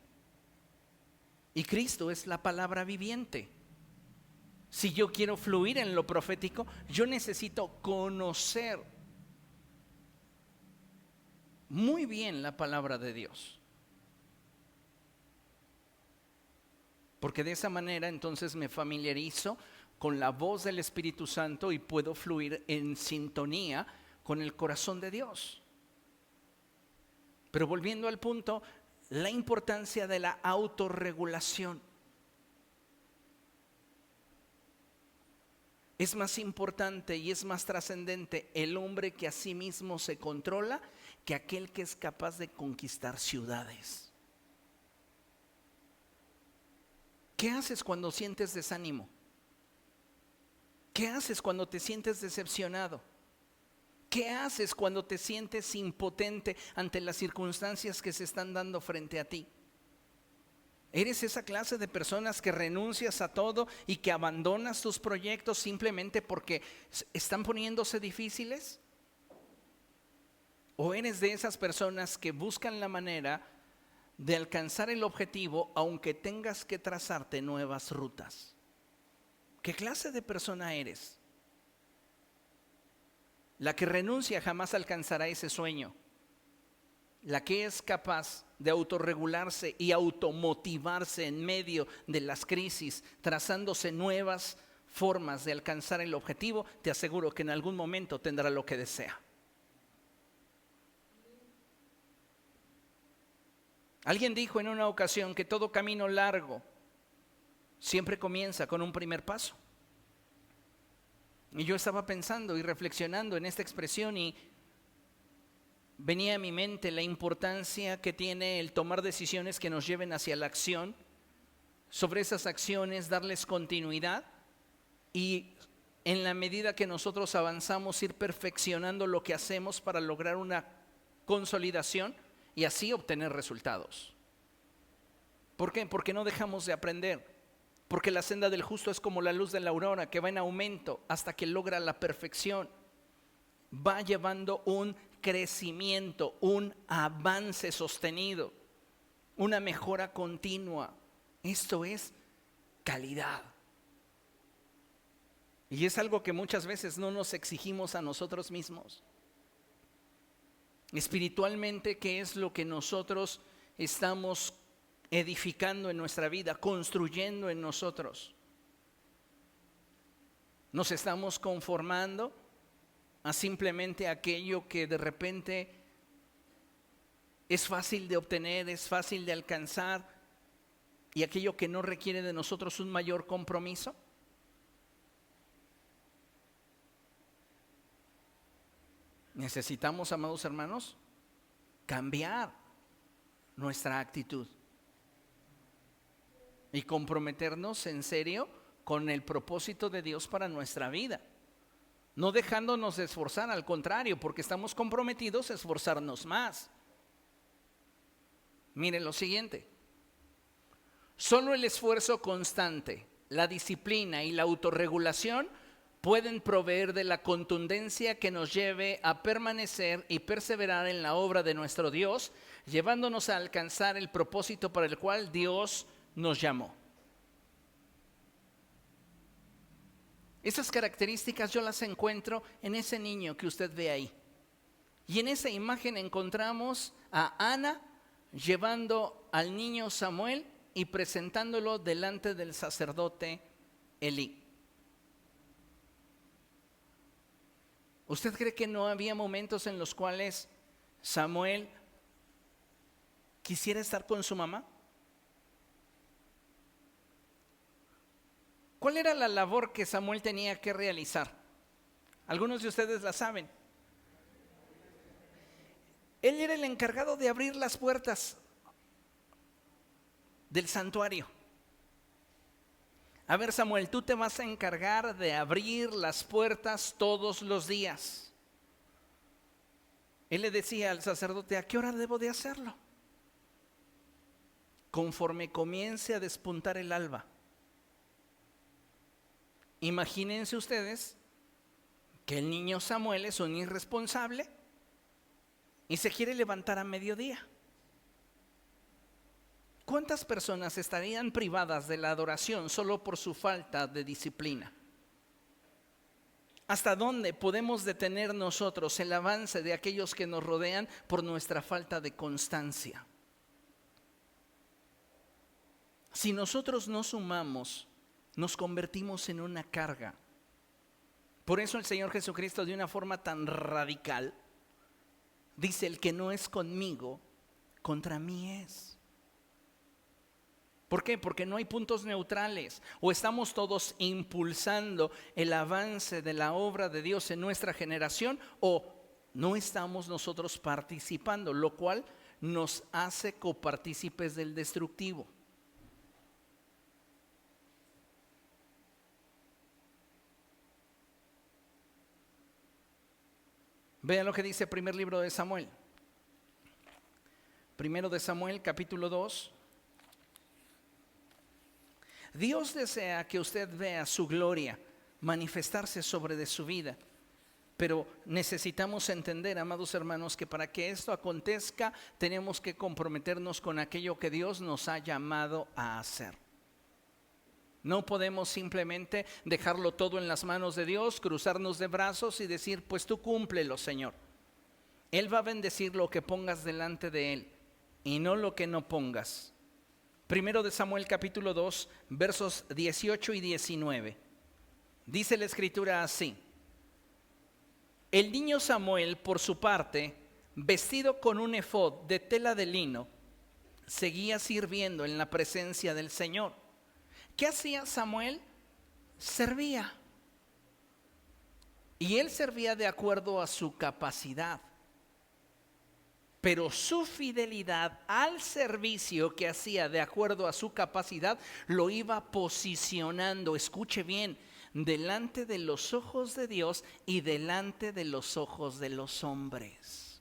Y Cristo es la palabra viviente. Si yo quiero fluir en lo profético, yo necesito conocer muy bien la palabra de Dios. Porque de esa manera entonces me familiarizo con la voz del Espíritu Santo y puedo fluir en sintonía con el corazón de Dios. Pero volviendo al punto, la importancia de la autorregulación. Es más importante y es más trascendente el hombre que a sí mismo se controla que aquel que es capaz de conquistar ciudades. ¿Qué haces cuando sientes desánimo? ¿Qué haces cuando te sientes decepcionado? ¿Qué haces cuando te sientes impotente ante las circunstancias que se están dando frente a ti? ¿Eres esa clase de personas que renuncias a todo y que abandonas tus proyectos simplemente porque están poniéndose difíciles? ¿O eres de esas personas que buscan la manera de alcanzar el objetivo aunque tengas que trazarte nuevas rutas? ¿Qué clase de persona eres? La que renuncia jamás alcanzará ese sueño. La que es capaz de autorregularse y automotivarse en medio de las crisis, trazándose nuevas formas de alcanzar el objetivo, te aseguro que en algún momento tendrá lo que desea. Alguien dijo en una ocasión que todo camino largo siempre comienza con un primer paso. Y yo estaba pensando y reflexionando en esta expresión y venía a mi mente la importancia que tiene el tomar decisiones que nos lleven hacia la acción, sobre esas acciones darles continuidad y en la medida que nosotros avanzamos ir perfeccionando lo que hacemos para lograr una consolidación y así obtener resultados. ¿Por qué? Porque no dejamos de aprender. Porque la senda del justo es como la luz de la aurora que va en aumento hasta que logra la perfección. Va llevando un crecimiento, un avance sostenido, una mejora continua. Esto es calidad. Y es algo que muchas veces no nos exigimos a nosotros mismos. Espiritualmente, ¿qué es lo que nosotros estamos edificando en nuestra vida, construyendo en nosotros? Nos estamos conformando a simplemente aquello que de repente es fácil de obtener, es fácil de alcanzar, y aquello que no requiere de nosotros un mayor compromiso. Necesitamos, amados hermanos, cambiar nuestra actitud y comprometernos en serio con el propósito de Dios para nuestra vida. no dejándonos de esforzar, al contrario, porque estamos comprometidos a esforzarnos más. Miren lo siguiente: solo el esfuerzo constante, la disciplina y la autorregulación pueden proveer de la contundencia que nos lleve a permanecer y perseverar en la obra de nuestro Dios, llevándonos a alcanzar el propósito para el cual Dios nos llamó. Esas características yo las encuentro en ese niño que usted ve ahí. Y en esa imagen encontramos a Ana llevando al niño Samuel y presentándolo delante del sacerdote Elí. ¿Usted cree que no había momentos en los cuales Samuel quisiera estar con su mamá? ¿Cuál era la labor que Samuel tenía que realizar? Algunos de ustedes la saben. Él era el encargado de abrir las puertas del santuario. A ver, Samuel, tú te vas a encargar de abrir las puertas todos los días. Él le decía al sacerdote: ¿a qué hora debo de hacerlo? Conforme comience a despuntar el alba. Imagínense ustedes que el niño Samuel es un irresponsable y se quiere levantar a mediodía. ¿Cuántas personas estarían privadas de la adoración solo por su falta de disciplina? ¿Hasta dónde podemos detener nosotros el avance de aquellos que nos rodean por nuestra falta de constancia? Si nosotros no sumamos, nos convertimos en una carga. Por eso el Señor Jesucristo, de una forma tan radical, dice: el que no es conmigo, contra mí es. ¿Por qué? Porque no hay puntos neutrales. O estamos todos impulsando el avance de la obra de Dios en nuestra generación, o no estamos nosotros participando, lo cual nos hace copartícipes del destructivo. Vean lo que dice el primer libro de Samuel. Primero de Samuel, capítulo 2. Dios desea que usted vea su gloria manifestarse sobre de su vida. Pero necesitamos entender, amados hermanos, que para que esto acontezca tenemos que comprometernos con aquello que Dios nos ha llamado a hacer. No podemos simplemente dejarlo todo en las manos de Dios, cruzarnos de brazos y decir: pues tú cúmplelo, Señor. Él va a bendecir lo que pongas delante de Él y no lo que no pongas. Primero de Samuel capítulo 2, versos 18 y 19. Dice la escritura así: el niño Samuel, por su parte, vestido con un efod de tela de lino, seguía sirviendo en la presencia del Señor. ¿Qué hacía Samuel? Servía. Y él servía de acuerdo a su capacidad. Pero su fidelidad al servicio que hacía de acuerdo a su capacidad lo iba posicionando, escuche bien, delante de los ojos de Dios y delante de los ojos de los hombres.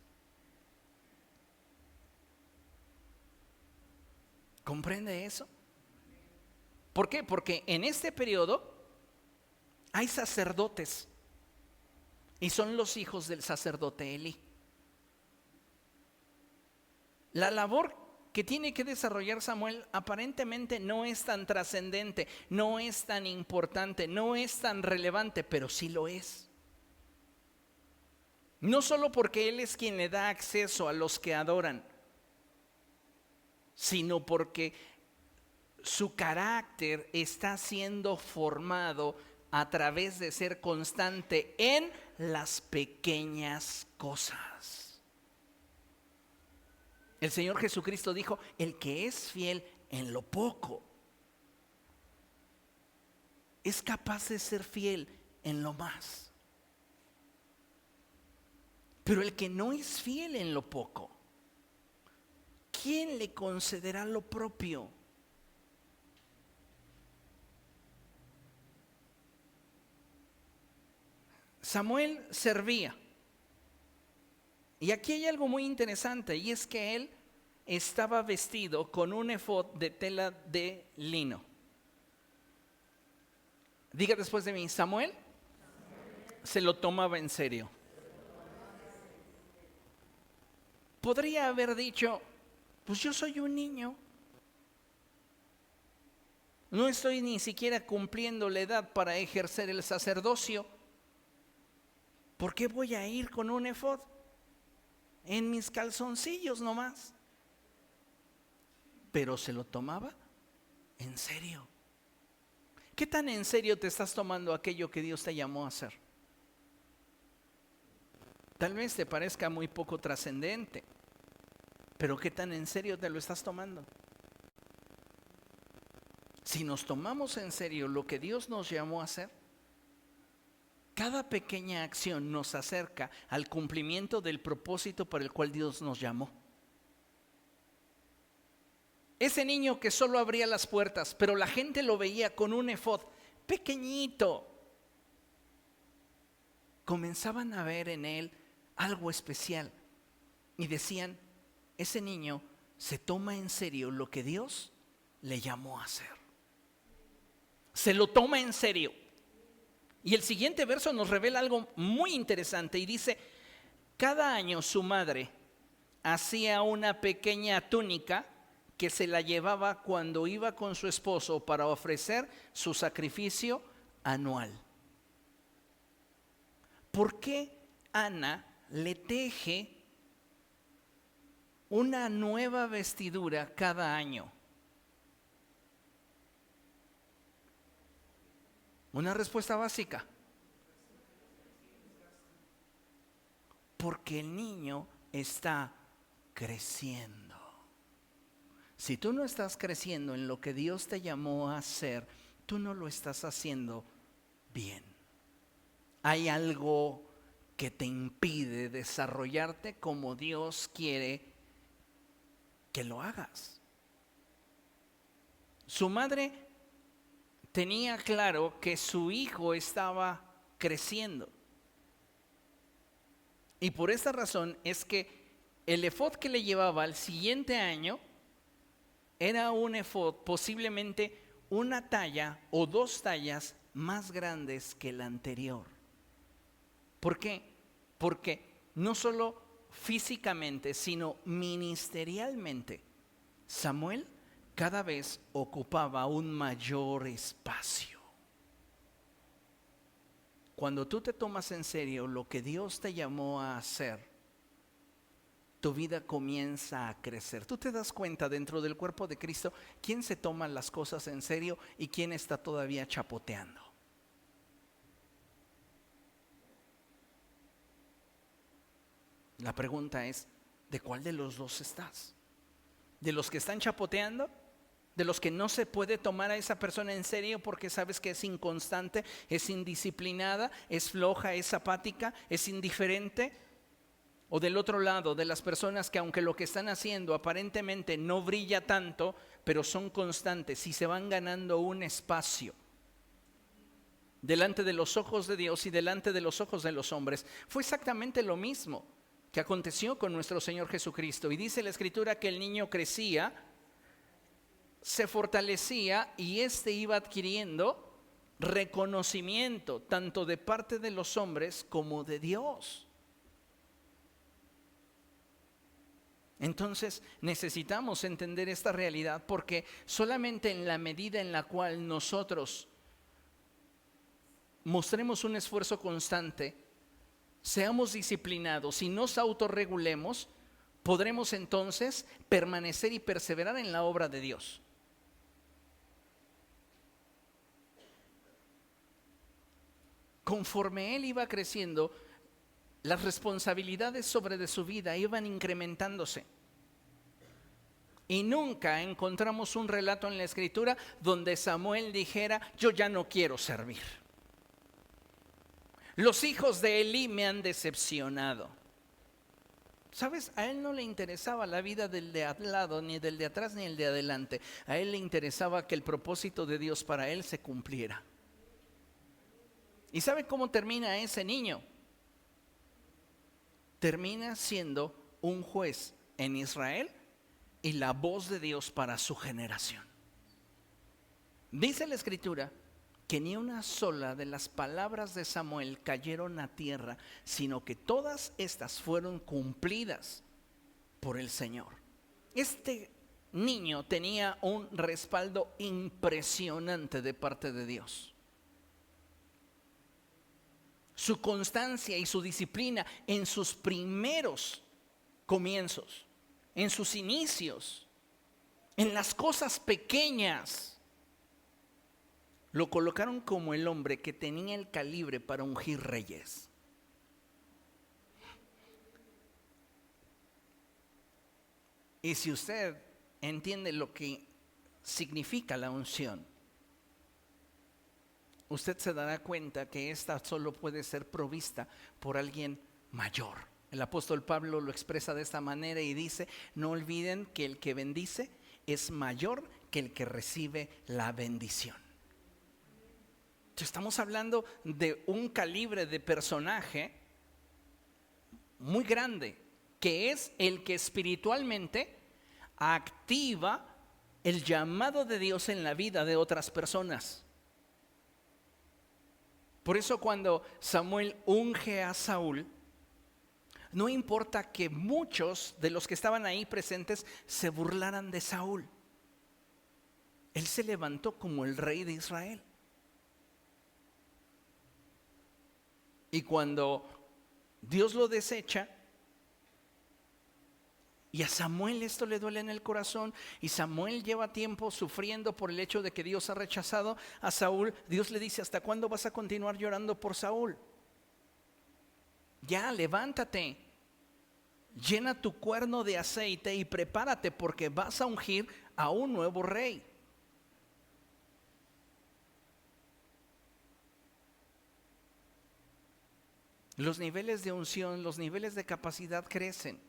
¿Comprende eso? ¿Por qué? Porque en este periodo hay sacerdotes y son los hijos del sacerdote Elí. La labor que tiene que desarrollar Samuel aparentemente no es tan trascendente, no es tan importante, no es tan relevante, pero sí lo es. No solo porque él es quien le da acceso a los que adoran, sino porque su carácter está siendo formado a través de ser constante en las pequeñas cosas. El Señor Jesucristo dijo: el que es fiel en lo poco es capaz de ser fiel en lo más. Pero el que no es fiel en lo poco, ¿quién le concederá lo propio? Samuel servía. Y aquí hay algo muy interesante, y es que él estaba vestido con un efod de tela de lino. Diga después de mí, Samuel se lo tomaba en serio. Podría haber dicho, pues yo soy un niño. No estoy ni siquiera cumpliendo la edad para ejercer el sacerdocio. ¿Por qué voy a ir con un efod? En mis calzoncillos nomás. Pero se lo tomaba en serio. ¿Qué tan en serio te estás tomando aquello que Dios te llamó a hacer? Tal vez te parezca muy poco trascendente, pero ¿qué tan en serio te lo estás tomando? Si nos tomamos en serio lo que Dios nos llamó a hacer, cada pequeña acción nos acerca al cumplimiento del propósito para el cual Dios nos llamó. Ese niño que solo abría las puertas, pero la gente lo veía con un efod pequeñito, comenzaban a ver en él algo especial y decían, ese niño se toma en serio lo que Dios le llamó a hacer. Se lo toma en serio. Y el siguiente verso nos revela algo muy interesante y dice, cada año su madre hacía una pequeña túnica que se la llevaba cuando iba con su esposo para ofrecer su sacrificio anual. ¿Por qué Ana le teje una nueva vestidura cada año? Una respuesta básica. Porque el niño está creciendo. Si tú no estás creciendo en lo que Dios te llamó a hacer, tú no lo estás haciendo bien. Hay algo que te impide desarrollarte como Dios quiere que lo hagas. Su madre tenía claro que su hijo estaba creciendo. Y por esta razón es que el efod que le llevaba al siguiente año era un efod posiblemente una talla o 2 tallas más grandes que el anterior. ¿Por qué? Porque no solo físicamente, sino ministerialmente, Samuel cada vez ocupaba un mayor espacio. Cuando tú te tomas en serio lo que Dios te llamó a hacer, tu vida comienza a crecer. Tú te das cuenta dentro del cuerpo de Cristo quién se toma las cosas en serio y quién está todavía chapoteando. La pregunta es, ¿de cuál de los dos estás? ¿De los que están chapoteando? ¿De los que no se puede tomar a esa persona en serio porque sabes que es inconstante, es indisciplinada, es floja, es apática, es indiferente? ¿O del otro lado, de las personas que aunque lo que están haciendo aparentemente no brilla tanto, pero son constantes y se van ganando un espacio delante de los ojos de Dios y delante de los ojos de los hombres? Fue exactamente lo mismo que aconteció con nuestro Señor Jesucristo. Y dice la Escritura que el niño crecía, se fortalecía y éste iba adquiriendo reconocimiento tanto de parte de los hombres como de Dios. Entonces necesitamos entender esta realidad porque solamente en la medida en la cual nosotros mostremos un esfuerzo constante, seamos disciplinados y nos autorregulemos, podremos entonces permanecer y perseverar en la obra de Dios. Conforme él iba creciendo, las responsabilidades sobre de su vida iban incrementándose. Y nunca encontramos un relato en la Escritura donde Samuel dijera, yo ya no quiero servir. Los hijos de Elí me han decepcionado. ¿Sabes? A él no le interesaba la vida del de al lado, ni del de atrás, ni el de adelante. A él le interesaba que el propósito de Dios para él se cumpliera. ¿Y sabe cómo termina ese niño? Termina siendo un juez en Israel y la voz de Dios para su generación. Dice la Escritura que ni una sola de las palabras de Samuel cayeron a tierra, sino que todas estas fueron cumplidas por el Señor. Este niño tenía un respaldo impresionante de parte de Dios. Su constancia y su disciplina en sus primeros comienzos, en sus inicios, en las cosas pequeñas, lo colocaron como el hombre que tenía el calibre para ungir reyes. Y si usted entiende lo que significa la unción, usted se dará cuenta que esta solo puede ser provista por alguien mayor. El apóstol Pablo lo expresa de esta manera y dice: no olviden que el que bendice es mayor que el que recibe la bendición. Estamos hablando de un calibre de personaje muy grande, que es el que espiritualmente activa el llamado de Dios en la vida de otras personas. Por eso cuando Samuel unge a Saúl, no importa que muchos de los que estaban ahí presentes se burlaran de Saúl. Él se levantó como el rey de Israel. Y cuando Dios lo desecha, y a Samuel esto le duele en el corazón, y Samuel lleva tiempo sufriendo por el hecho de que Dios ha rechazado a Saúl, Dios le dice: ¿hasta cuándo vas a continuar llorando por Saúl? Ya, levántate, llena tu cuerno de aceite y prepárate, porque vas a ungir a un nuevo rey. Los niveles de unción, los niveles de capacidad crecen.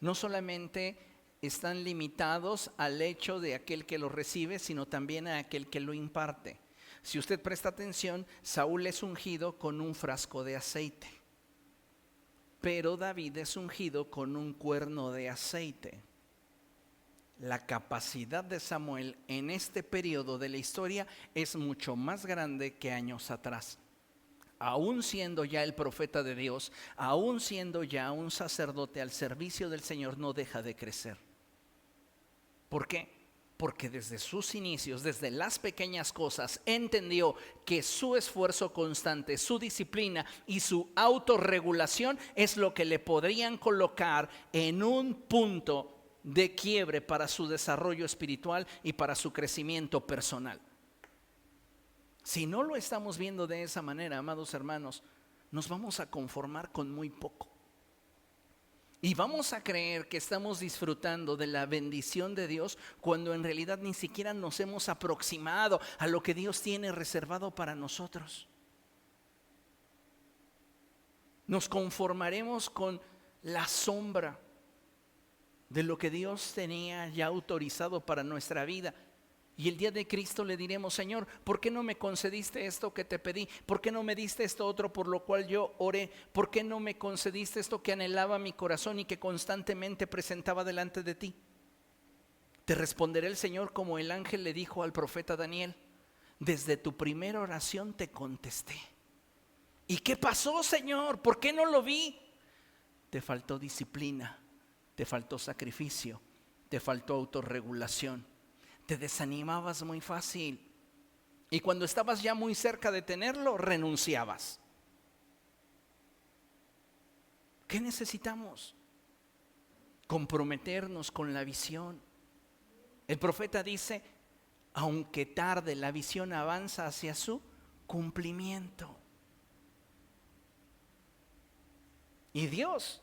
No solamente están limitados al hecho de aquel que lo recibe, sino también a aquel que lo imparte. Si usted presta atención, Saúl es ungido con un frasco de aceite, pero David es ungido con un cuerno de aceite. La capacidad de Samuel en este periodo de la historia es mucho más grande que años atrás. Aún siendo ya el profeta de Dios, aún siendo ya un sacerdote al servicio del Señor, no deja de crecer. ¿Por qué? Porque desde sus inicios, desde las pequeñas cosas, entendió que su esfuerzo constante, su disciplina y su autorregulación es lo que le podrían colocar en un punto de quiebre para su desarrollo espiritual y para su crecimiento personal. Si no lo estamos viendo de esa manera, amados hermanos, nos vamos a conformar con muy poco. Y vamos a creer que estamos disfrutando de la bendición de Dios cuando en realidad ni siquiera nos hemos aproximado a lo que Dios tiene reservado para nosotros. Nos conformaremos con la sombra de lo que Dios tenía ya autorizado para nuestra vida. Y el día de Cristo le diremos: Señor, ¿por qué no me concediste esto que te pedí? ¿Por qué no me diste esto otro por lo cual yo oré? ¿Por qué no me concediste esto que anhelaba mi corazón y que constantemente presentaba delante de ti? Te responderá el Señor como el ángel le dijo al profeta Daniel: desde tu primera oración te contesté. ¿Y qué pasó, Señor? ¿Por qué no lo vi? Te faltó disciplina, te faltó sacrificio, te faltó autorregulación. Te desanimabas muy fácil y cuando estabas ya muy cerca de tenerlo, renunciabas. ¿Qué necesitamos? Comprometernos con la visión. El profeta dice: aunque tarde, la visión avanza hacia su cumplimiento. Y Dios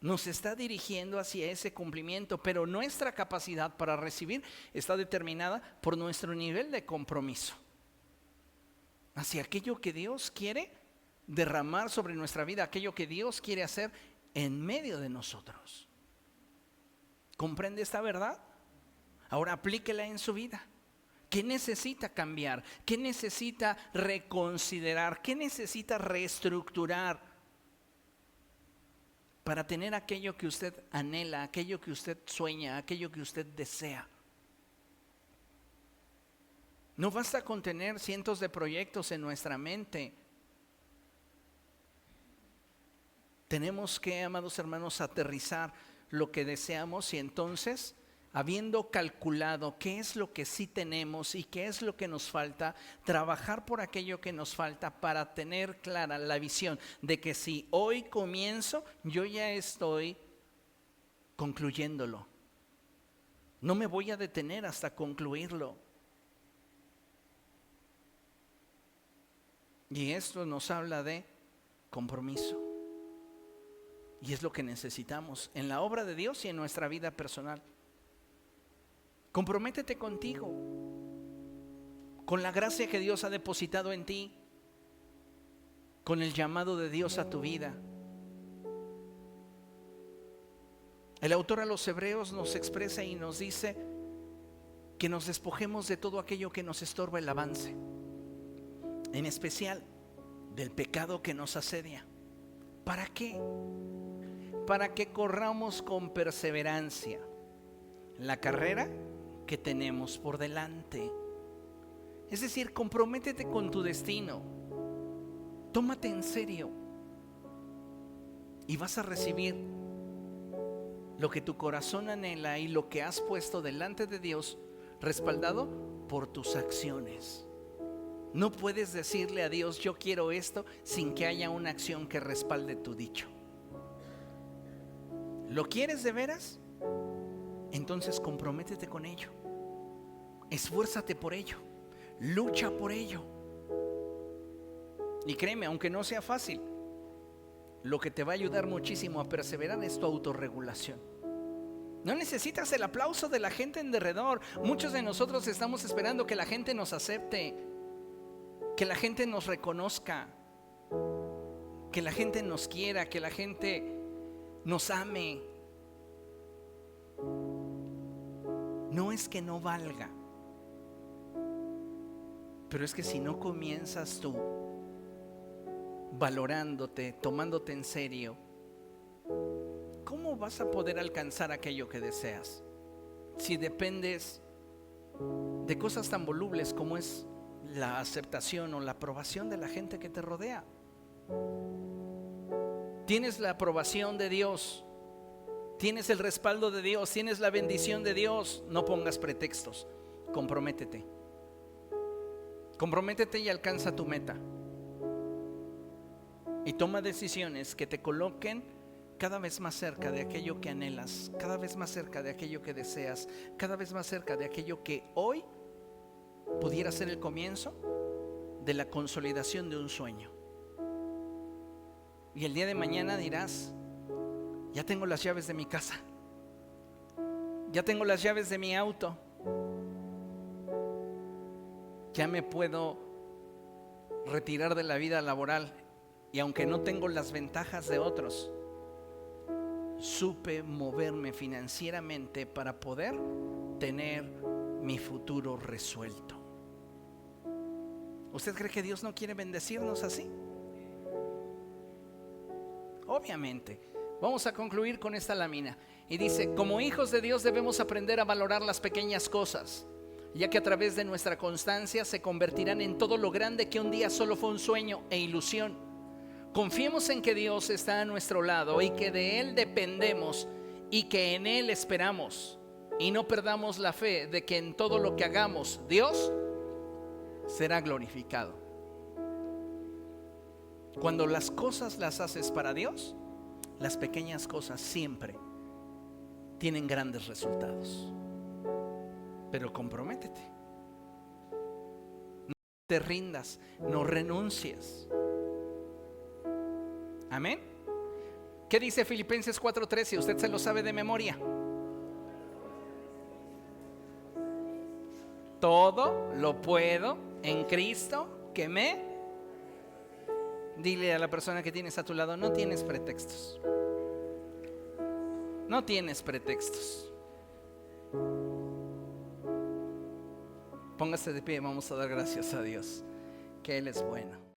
nos está dirigiendo hacia ese cumplimiento, pero nuestra capacidad para recibir está determinada por nuestro nivel de compromiso hacia aquello que Dios quiere derramar sobre nuestra vida, aquello que Dios quiere hacer en medio de nosotros. ¿Comprende esta verdad? Ahora aplíquela en su vida. ¿Qué necesita cambiar? ¿Qué necesita reconsiderar? ¿Qué necesita reestructurar para tener aquello que usted anhela, aquello que usted sueña, aquello que usted desea? No basta con tener cientos de proyectos en nuestra mente. Tenemos que, amados hermanos, aterrizar lo que deseamos y entonces, habiendo calculado qué es lo que sí tenemos y qué es lo que nos falta, trabajar por aquello que nos falta para tener clara la visión de que si hoy comienzo, yo ya estoy concluyéndolo. No me voy a detener hasta concluirlo. Y esto nos habla de compromiso. Y es lo que necesitamos en la obra de Dios y en nuestra vida personal. Comprométete contigo, con la gracia que Dios ha depositado en ti, con el llamado de Dios a tu vida. El autor a los Hebreos nos expresa y nos dice que nos despojemos de todo aquello que nos estorba el avance, en especial del pecado que nos asedia. ¿Para qué? Para que corramos con perseverancia la carrera que tenemos por delante. Es decir, comprométete con tu destino. Tómate en serio y vas a recibir lo que tu corazón anhela y lo que has puesto delante de Dios, respaldado por tus acciones. No puedes decirle a Dios, yo quiero esto, sin que haya una acción que respalde tu dicho. ¿Lo quieres de veras? Entonces comprométete con ello. Esfuérzate por ello. Lucha por ello. Y créeme, aunque no sea fácil, lo que te va a ayudar muchísimo a perseverar es tu autorregulación. No necesitas el aplauso de la gente en derredor. Muchos de nosotros estamos esperando que la gente nos acepte, que la gente nos reconozca, que la gente nos quiera, que la gente nos ame. No es que no valga, pero es que si no comienzas tú valorándote, tomándote en serio, ¿cómo vas a poder alcanzar aquello que deseas? Si dependes de cosas tan volubles como es la aceptación o la aprobación de la gente que te rodea. Tienes la aprobación de Dios, tienes el respaldo de Dios, tienes la bendición de Dios. No pongas pretextos. Comprométete. Comprométete y alcanza tu meta. Y toma decisiones que te coloquen cada vez más cerca de aquello que anhelas, cada vez más cerca de aquello que deseas, cada vez más cerca de aquello que hoy pudiera ser el comienzo de la consolidación de un sueño. Y el día de mañana dirás, ya tengo las llaves de mi casa, ya tengo las llaves de mi auto, ya me puedo retirar de la vida laboral. Y aunque no tengo las ventajas de otros, supe moverme financieramente para poder tener mi futuro resuelto. ¿Usted cree que Dios no quiere bendecirnos así? Obviamente. Vamos a concluir con esta lámina. Y dice, como hijos de Dios debemos aprender a valorar las pequeñas cosas, ya que a través de nuestra constancia se convertirán en todo lo grande que un día solo fue un sueño e ilusión. Confiemos en que Dios está a nuestro lado y que de Él dependemos y que en Él esperamos. Y no perdamos la fe de que en todo lo que hagamos, Dios será glorificado. Cuando las cosas las haces para Dios, las pequeñas cosas siempre tienen grandes resultados. Pero comprométete. No te rindas, no renuncies. Amén. ¿Qué dice Filipenses 4:13? Usted se lo sabe de memoria. Todo lo puedo en Cristo que me... Dile a la persona que tienes a tu lado, no tienes pretextos. No tienes pretextos. Póngase de pie, vamos a dar gracias a Dios, que Él es bueno.